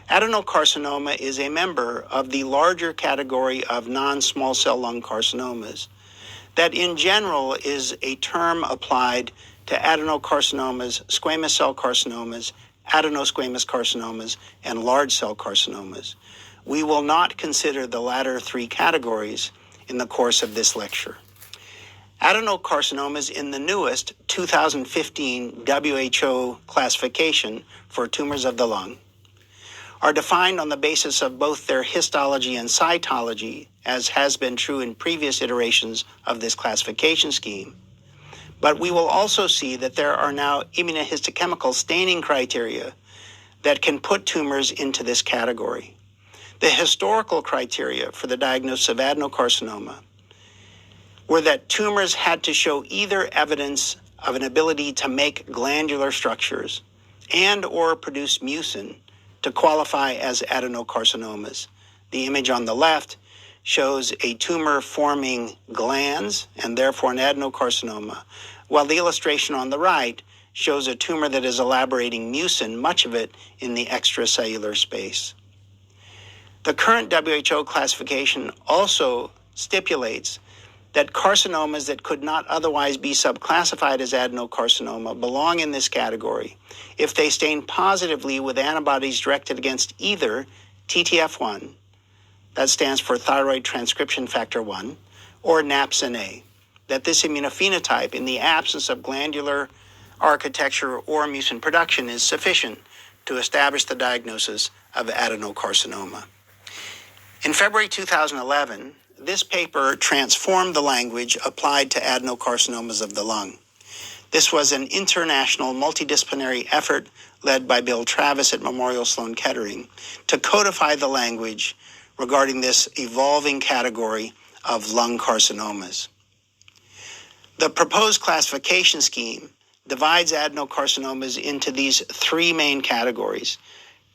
Adenocarcinoma is a member of the larger category of non-small cell lung carcinomas that in general is a term applied to adenocarcinomas, squamous cell carcinomas, adenosquamous carcinomas, and large cell carcinomas. We will not consider the latter three categories in the course of this lecture. Adenocarcinomas in the newest 2015 WHO classification for tumors of the lung are defined on the basis of both their histology and cytology, as has been true in previous iterations of this classification scheme, But we will also see that there are now immunohistochemical staining criteria that can put tumors into this category. The historical criteria for the diagnosis of adenocarcinoma were that tumors had to show either evidence of an ability to make glandular structures and or produce mucin to qualify as adenocarcinomas. The image on the left shows a tumor forming glands and therefore an adenocarcinoma, while the illustration on the right shows a tumor that is elaborating mucin, much of it in the extracellular space. The current WHO classification also stipulates that carcinomas that could not otherwise be subclassified as adenocarcinoma belong in this category if they stain positively with antibodies directed against either TTF1, that stands for thyroid transcription factor 1, or NAPSIN-A, that this immunophenotype in the absence of glandular architecture or mucin production is sufficient to establish the diagnosis of adenocarcinoma. In February 2011, this paper transformed the language applied to adenocarcinomas of the lung. This was an international multidisciplinary effort led by Bill Travis at Memorial Sloan Kettering to codify the language regarding this evolving category of lung carcinomas. The proposed classification scheme divides adenocarcinomas into these three main categories: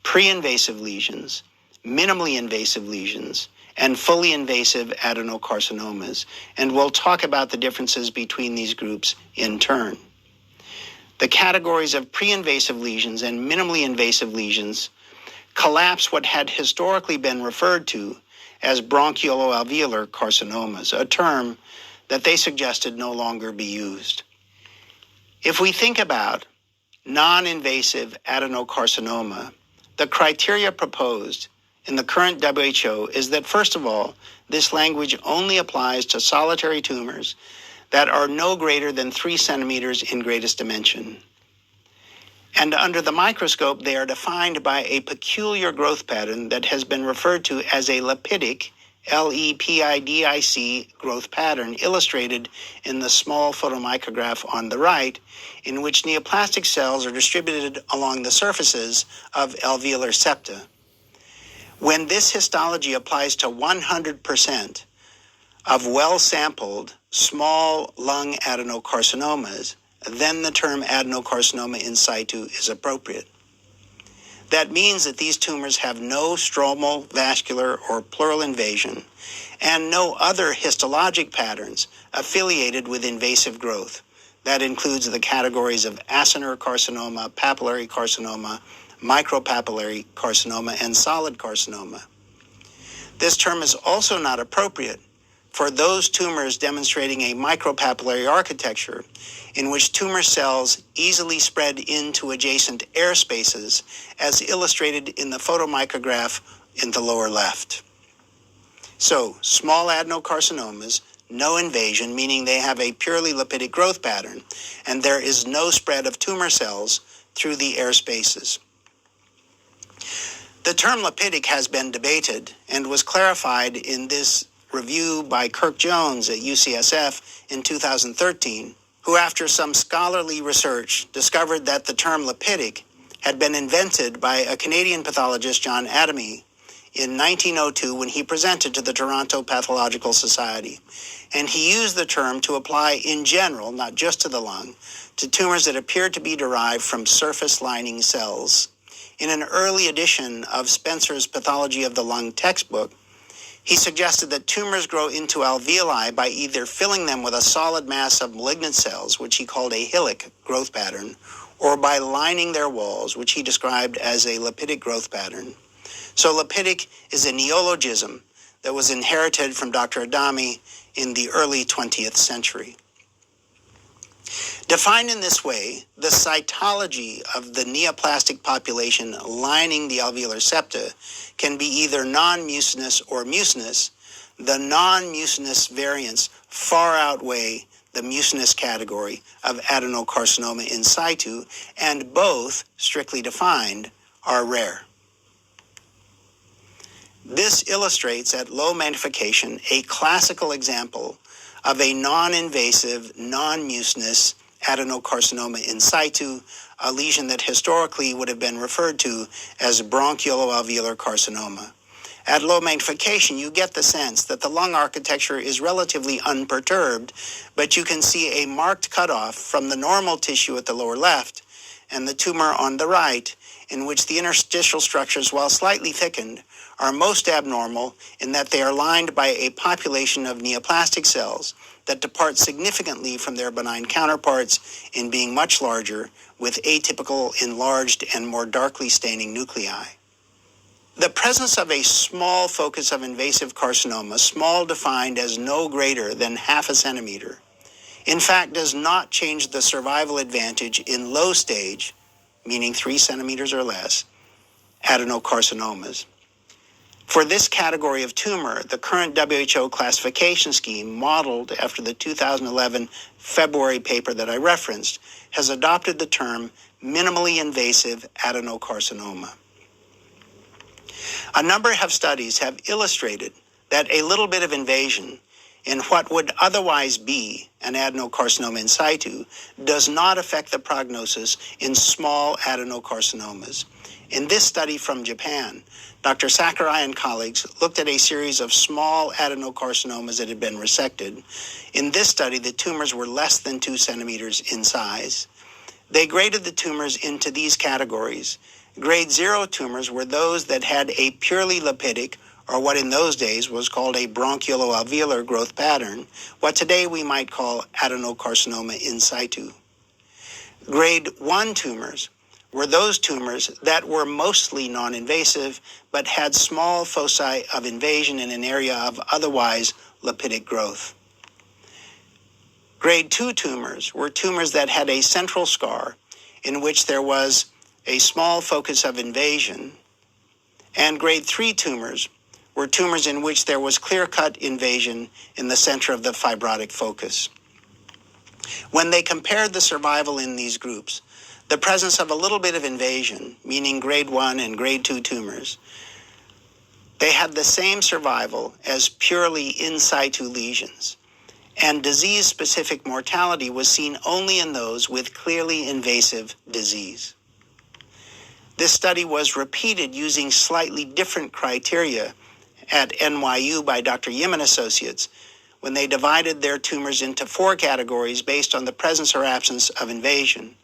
pre-invasive lesions, minimally invasive lesions, and fully invasive adenocarcinomas, and we'll talk about the differences between these groups in turn. The categories of pre-invasive lesions and minimally invasive lesions collapse what had historically been referred to as bronchioloalveolar carcinomas, a term that they suggested no longer be used. If we think about non-invasive adenocarcinoma, the criteria proposed in the current WHO is that, first of all, this language only applies to solitary tumors that are no greater than 3 centimeters in greatest dimension. And under the microscope, they are defined by a peculiar growth pattern that has been referred to as a lipidic, LEPIDIC growth pattern, illustrated in the small photomicrograph on the right, in which neoplastic cells are distributed along the surfaces of alveolar septa. When this histology applies to 100% of well-sampled small lung adenocarcinomas, then the term adenocarcinoma in situ is appropriate. That means that these tumors have no stromal, vascular, or pleural invasion, and no other histologic patterns affiliated with invasive growth. That includes the categories of acinar carcinoma, papillary carcinoma, micropapillary carcinoma, and solid carcinoma. This term is also not appropriate for those tumors demonstrating a micropapillary architecture in which tumor cells easily spread into adjacent air spaces, as illustrated in the photomicrograph in the lower left. So, small adenocarcinomas, no invasion, meaning they have a purely lipidic growth pattern, and there is no spread of tumor cells through the air spaces. The term lipidic has been debated and was clarified in this review by Kirk Jones at UCSF in 2013, who, after some scholarly research, discovered that the term lipidic had been invented by a Canadian pathologist, John Adamy, in 1902 when he presented to the Toronto Pathological Society. And he used the term to apply in general, not just to the lung, to tumors that appeared to be derived from surface lining cells. In an early edition of Spencer's Pathology of the Lung textbook, he suggested that tumors grow into alveoli by either filling them with a solid mass of malignant cells, which he called a hillock growth pattern, or by lining their walls, which he described as a lipidic growth pattern. So lipidic is a neologism that was inherited from Dr. Adamy in the early 20th century. Defined in this way, the cytology of the neoplastic population lining the alveolar septa can be either non-mucinous or mucinous. The non-mucinous variants far outweigh the mucinous category of adenocarcinoma in situ, and both, strictly defined, are rare. This illustrates at low magnification a classical example of a non-invasive, non-mucinous adenocarcinoma in situ, a lesion that historically would have been referred to as bronchioloalveolar carcinoma. At low magnification, you get the sense that the lung architecture is relatively unperturbed, but you can see a marked cutoff from the normal tissue at the lower left and the tumor on the right, in which the interstitial structures, while slightly thickened, are most abnormal in that they are lined by a population of neoplastic cells that depart significantly from their benign counterparts in being much larger, with atypical, enlarged, and more darkly staining nuclei. The presence of a small focus of invasive carcinoma, small defined as no greater than half a centimeter, in fact does not change the survival advantage in low stage, meaning 3 centimeters or less, adenocarcinomas. For this category of tumor, the current WHO classification scheme, modeled after the 2011 February paper that I referenced, has adopted the term minimally invasive adenocarcinoma. A number of studies have illustrated that a little bit of invasion in what would otherwise be an adenocarcinoma in situ does not affect the prognosis in small adenocarcinomas. In this study from Japan, Dr. Sakurai and colleagues looked at a series of small adenocarcinomas that had been resected. In this study, the tumors were less than 2 centimeters in size. They graded the tumors into these categories. Grade 0 tumors were those that had a purely lipidic, or what in those days was called a bronchioloalveolar growth pattern, what today we might call adenocarcinoma in situ. Grade 1 tumors were those tumors that were mostly non-invasive but had small foci of invasion in an area of otherwise lipidic growth. Grade 2 tumors were tumors that had a central scar in which there was a small focus of invasion, and grade 3 tumors were tumors in which there was clear-cut invasion in the center of the fibrotic focus. When they compared the survival in these groups, the presence of a little bit of invasion, meaning grade 1 and grade 2 tumors, they had the same survival as purely in situ lesions, and disease-specific mortality was seen only in those with clearly invasive disease. This study was repeated using slightly different criteria at NYU by Dr. Yim and Associates when they divided their tumors into 4 categories based on the presence or absence of invasion.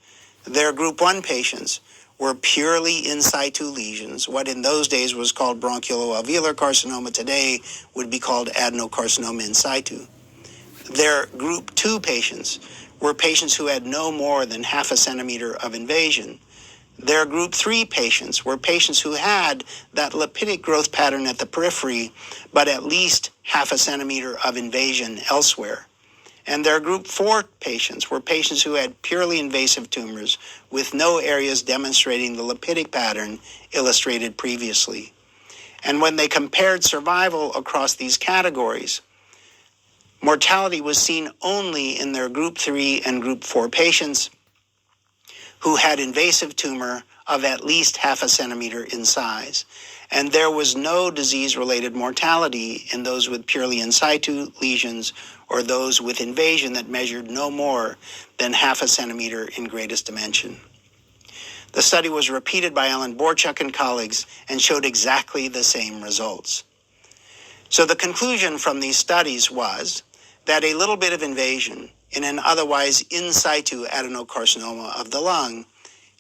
Their group 1 patients were purely in situ lesions. What in those days was called bronchioloalveolar carcinoma today would be called adenocarcinoma in situ. Their group 2 patients were patients who had no more than half a centimeter of invasion. Their group 3 patients were patients who had that lipidic growth pattern at the periphery, but at least half a centimeter of invasion elsewhere. And their group 4 patients were patients who had purely invasive tumors with no areas demonstrating the lipidic pattern illustrated previously. And when they compared survival across these categories, mortality was seen only in their group 3 and group 4 patients who had invasive tumor of at least half a centimeter in size. And there was no disease-related mortality in those with purely in situ lesions or those with invasion that measured no more than half a centimeter in greatest dimension. The study was repeated by Alan Borchuk and colleagues and showed exactly the same results. So the conclusion from these studies was that a little bit of invasion in an otherwise in situ adenocarcinoma of the lung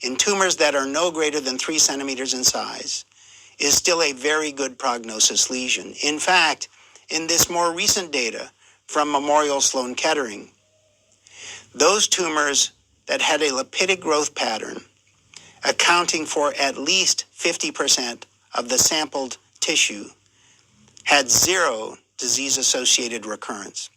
in tumors that are no greater than 3 centimeters in size is still a very good prognosis lesion. In fact, in this more recent data from Memorial Sloan Kettering, those tumors that had a lipidic growth pattern accounting for at least 50% of the sampled tissue had 0 disease-associated recurrence.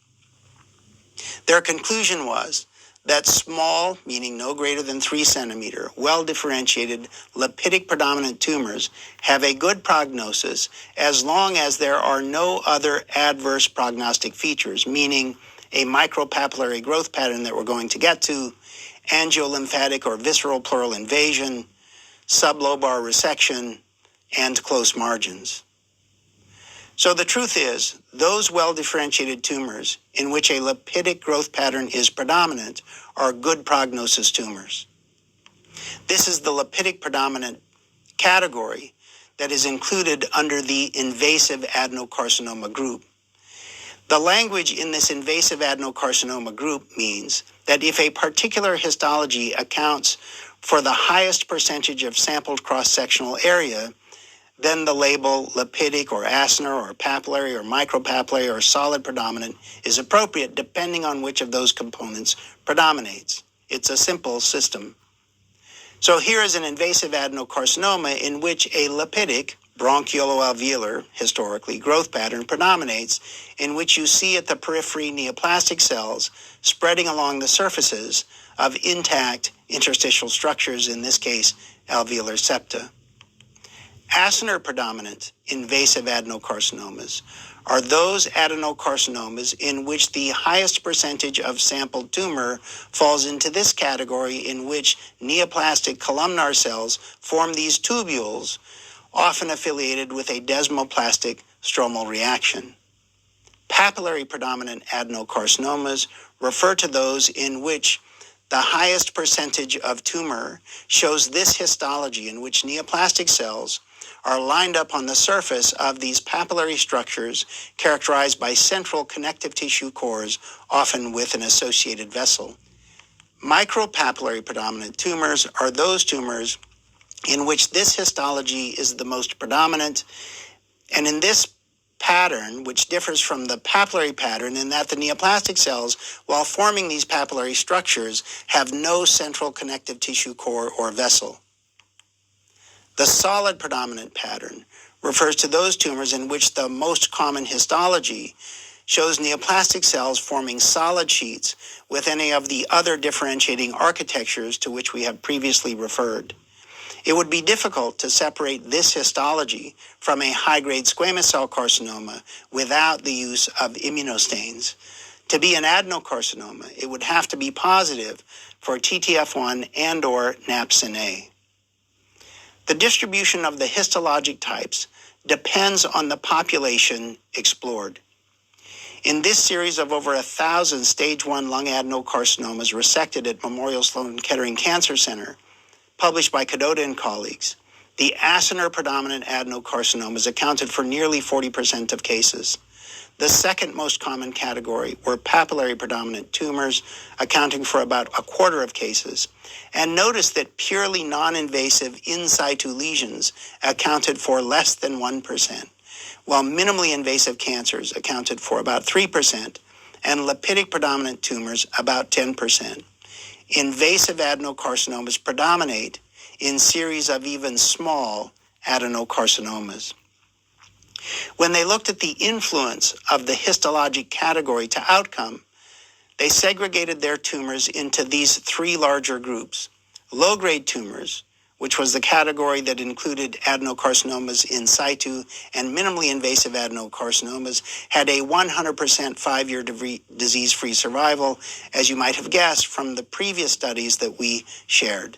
Their conclusion was that small, meaning no greater than 3 centimeter, well-differentiated lipidic predominant tumors have a good prognosis as long as there are no other adverse prognostic features, meaning a micropapillary growth pattern that we're going to get to, angiolymphatic or visceral pleural invasion, sublobar resection, and close margins. So the truth is, those well-differentiated tumors in which a lipidic growth pattern is predominant are good prognosis tumors. This is the lipidic predominant category that is included under the invasive adenocarcinoma group. The language in this invasive adenocarcinoma group means that if a particular histology accounts for the highest percentage of sampled cross-sectional area, then the label lipidic or acinar or papillary or micropapillary or solid predominant is appropriate depending on which of those components predominates. It's a simple system. So here is an invasive adenocarcinoma in which a lipidic, bronchioloalveolar, historically, growth pattern predominates, in which you see at the periphery neoplastic cells spreading along the surfaces of intact interstitial structures, in this case, alveolar septa. Acinar predominant invasive adenocarcinomas are those adenocarcinomas in which the highest percentage of sampled tumor falls into this category, in which neoplastic columnar cells form these tubules, often affiliated with a desmoplastic stromal reaction. Papillary predominant adenocarcinomas refer to those in which the highest percentage of tumor shows this histology, in which neoplastic cells are lined up on the surface of these papillary structures characterized by central connective tissue cores, often with an associated vessel. Micropapillary predominant tumors are those tumors in which this histology is the most predominant, and in this pattern, which differs from the papillary pattern in that the neoplastic cells, while forming these papillary structures, have no central connective tissue core or vessel. The solid predominant pattern refers to those tumors in which the most common histology shows neoplastic cells forming solid sheets with any of the other differentiating architectures to which we have previously referred. It would be difficult to separate this histology from a high-grade squamous cell carcinoma without the use of immunostains. To be an adenocarcinoma, it would have to be positive for TTF1 and/or NAPSIN-A. The distribution of the histologic types depends on the population explored. In this series of over 1,000 stage 1 lung adenocarcinomas resected at Memorial Sloan Kettering Cancer Center, published by Cadota and colleagues, the acinar predominant adenocarcinomas accounted for nearly 40% of cases. The second most common category were papillary predominant tumors, accounting for about a quarter of cases. And notice that purely non-invasive in situ lesions accounted for less than 1%, while minimally invasive cancers accounted for about 3%, and lipidic predominant tumors about 10%. Invasive adenocarcinomas predominate in series of even small adenocarcinomas. When they looked at the influence of the histologic category to outcome, they segregated their tumors into these three larger groups. Low-grade tumors, which was the category that included adenocarcinomas in situ and minimally invasive adenocarcinomas, had a 100% 5-year disease-free survival, as you might have guessed from the previous studies that we shared.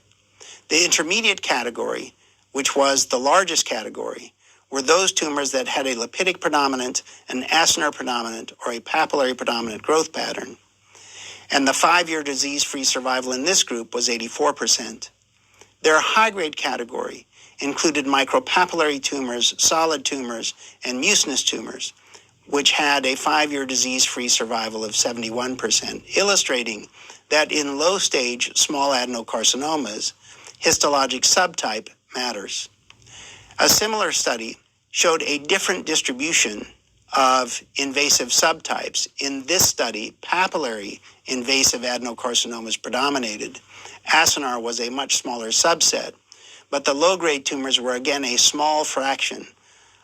The intermediate category, which was the largest category, were those tumors that had a lipidic predominant, an acinar predominant, or a papillary predominant growth pattern. And the 5-year disease-free survival in this group was 84%. Their high-grade category included micropapillary tumors, solid tumors, and mucinous tumors, which had a 5-year disease-free survival of 71%, illustrating that in low-stage small adenocarcinomas, histologic subtype matters. A similar study showed a different distribution of invasive subtypes. In this study, papillary invasive adenocarcinomas predominated. Acinar was a much smaller subset, but the low-grade tumors were again a small fraction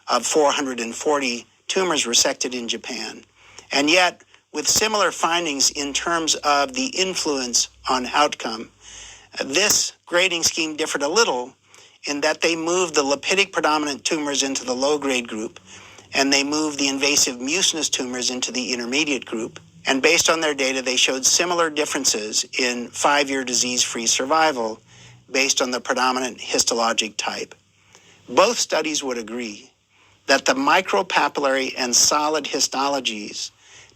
of 440 tumors resected in Japan. And yet, with similar findings in terms of the influence on outcome, this grading scheme differed a little in that they moved the lipidic predominant tumors into the low-grade group, and they moved the invasive mucinous tumors into the intermediate group. And based on their data, they showed similar differences in 5-year disease-free survival based on the predominant histologic type. Both studies would agree that the micropapillary and solid histologies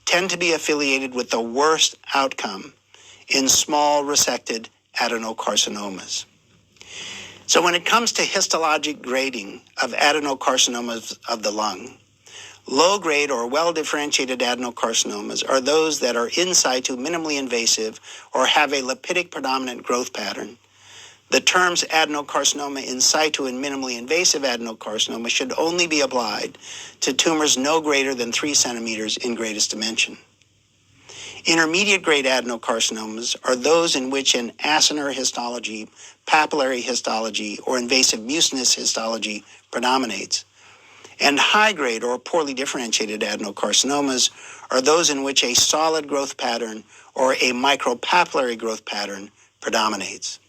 tend to be affiliated with the worst outcome in small resected adenocarcinomas. So when it comes to histologic grading of adenocarcinomas of the lung, low-grade or well-differentiated adenocarcinomas are those that are in situ minimally invasive or have a lipidic predominant growth pattern. The terms adenocarcinoma in situ and minimally invasive adenocarcinoma should only be applied to tumors no greater than 3 centimeters in greatest dimension. Intermediate grade adenocarcinomas are those in which an acinar histology, papillary histology, or invasive mucinous histology predominates. And high-grade or poorly differentiated adenocarcinomas are those in which a solid growth pattern or a micropapillary growth pattern predominates.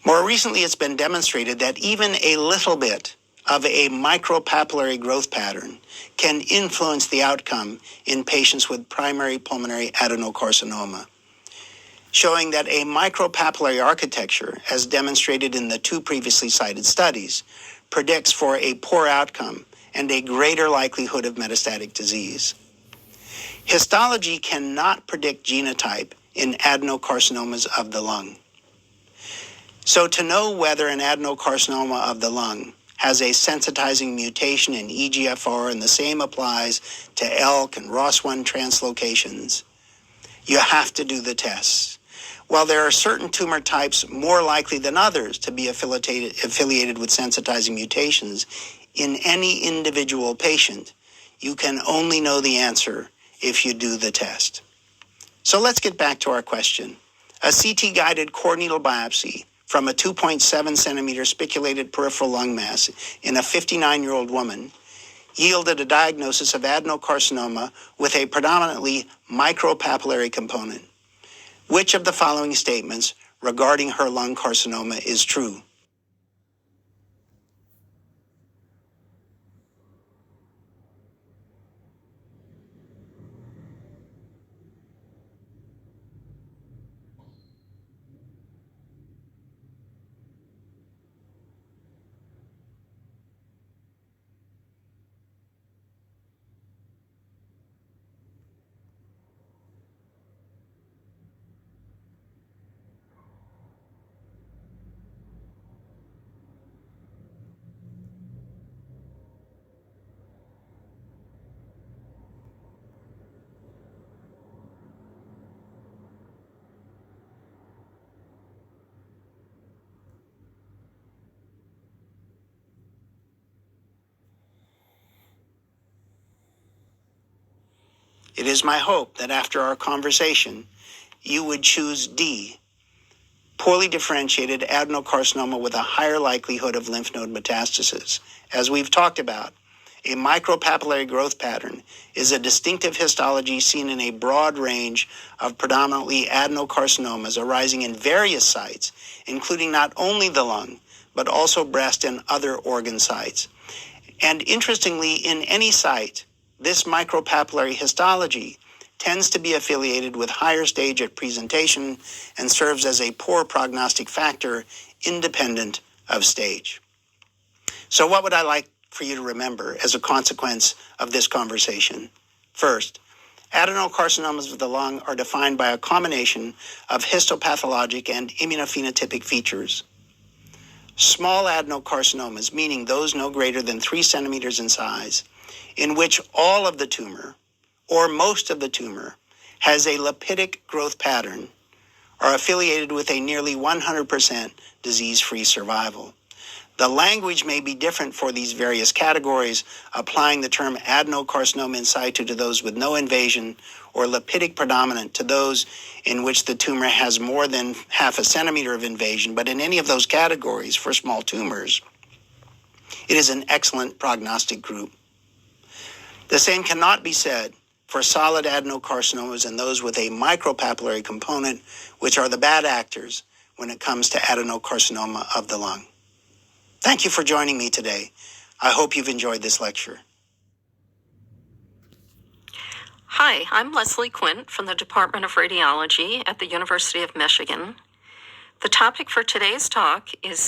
More recently, it's been demonstrated that even a little bit of a micropapillary growth pattern can influence the outcome in patients with primary pulmonary adenocarcinoma, showing that a micropapillary architecture, as demonstrated in the 2 previously cited studies, predicts for a poor outcome and a greater likelihood of metastatic disease. Histology cannot predict genotype in adenocarcinomas of the lung. So to know whether an adenocarcinoma of the lung has a sensitizing mutation in EGFR, and the same applies to ELK and ROS1 translocations, you have to do the tests. While there are certain tumor types more likely than others to be affiliated with sensitizing mutations in any individual patient, you can only know the answer if you do the test. So let's get back to our question. A CT-guided core needle biopsy from a 2.7 centimeter spiculated peripheral lung mass in a 59-year-old woman yielded a diagnosis of adenocarcinoma with a predominantly micropapillary component. Which of the following statements regarding her lung carcinoma is true? It is my hope that after our conversation, you would choose D, poorly differentiated adenocarcinoma with a higher likelihood of lymph node metastasis. As we've talked about, a micropapillary growth pattern is a distinctive histology seen in a broad range of predominantly adenocarcinomas arising in various sites, including not only the lung, but also breast and other organ sites. And interestingly, in any site, this micropapillary histology tends to be affiliated with higher stage at presentation and serves as a poor prognostic factor independent of stage. So what would I like for you to remember as a consequence of this conversation? First, adenocarcinomas of the lung are defined by a combination of histopathologic and immunophenotypic features. Small adenocarcinomas, meaning those no greater than 3 centimeters in size, in which all of the tumor or most of the tumor has a lipidic growth pattern, are affiliated with a nearly 100% disease-free survival. The language may be different for these various categories, applying the term adenocarcinoma in situ to those with no invasion, or lipidic predominant to those in which the tumor has more than half a centimeter of invasion. But in any of those categories for small tumors, it is an excellent prognostic group. The same cannot be said for solid adenocarcinomas and those with a micropapillary component, which are the bad actors when it comes to adenocarcinoma of the lung. Thank you for joining me today. I hope you've enjoyed this lecture. Hi, I'm Leslie Quint from the Department of Radiology at the University of Michigan. The topic for today's talk is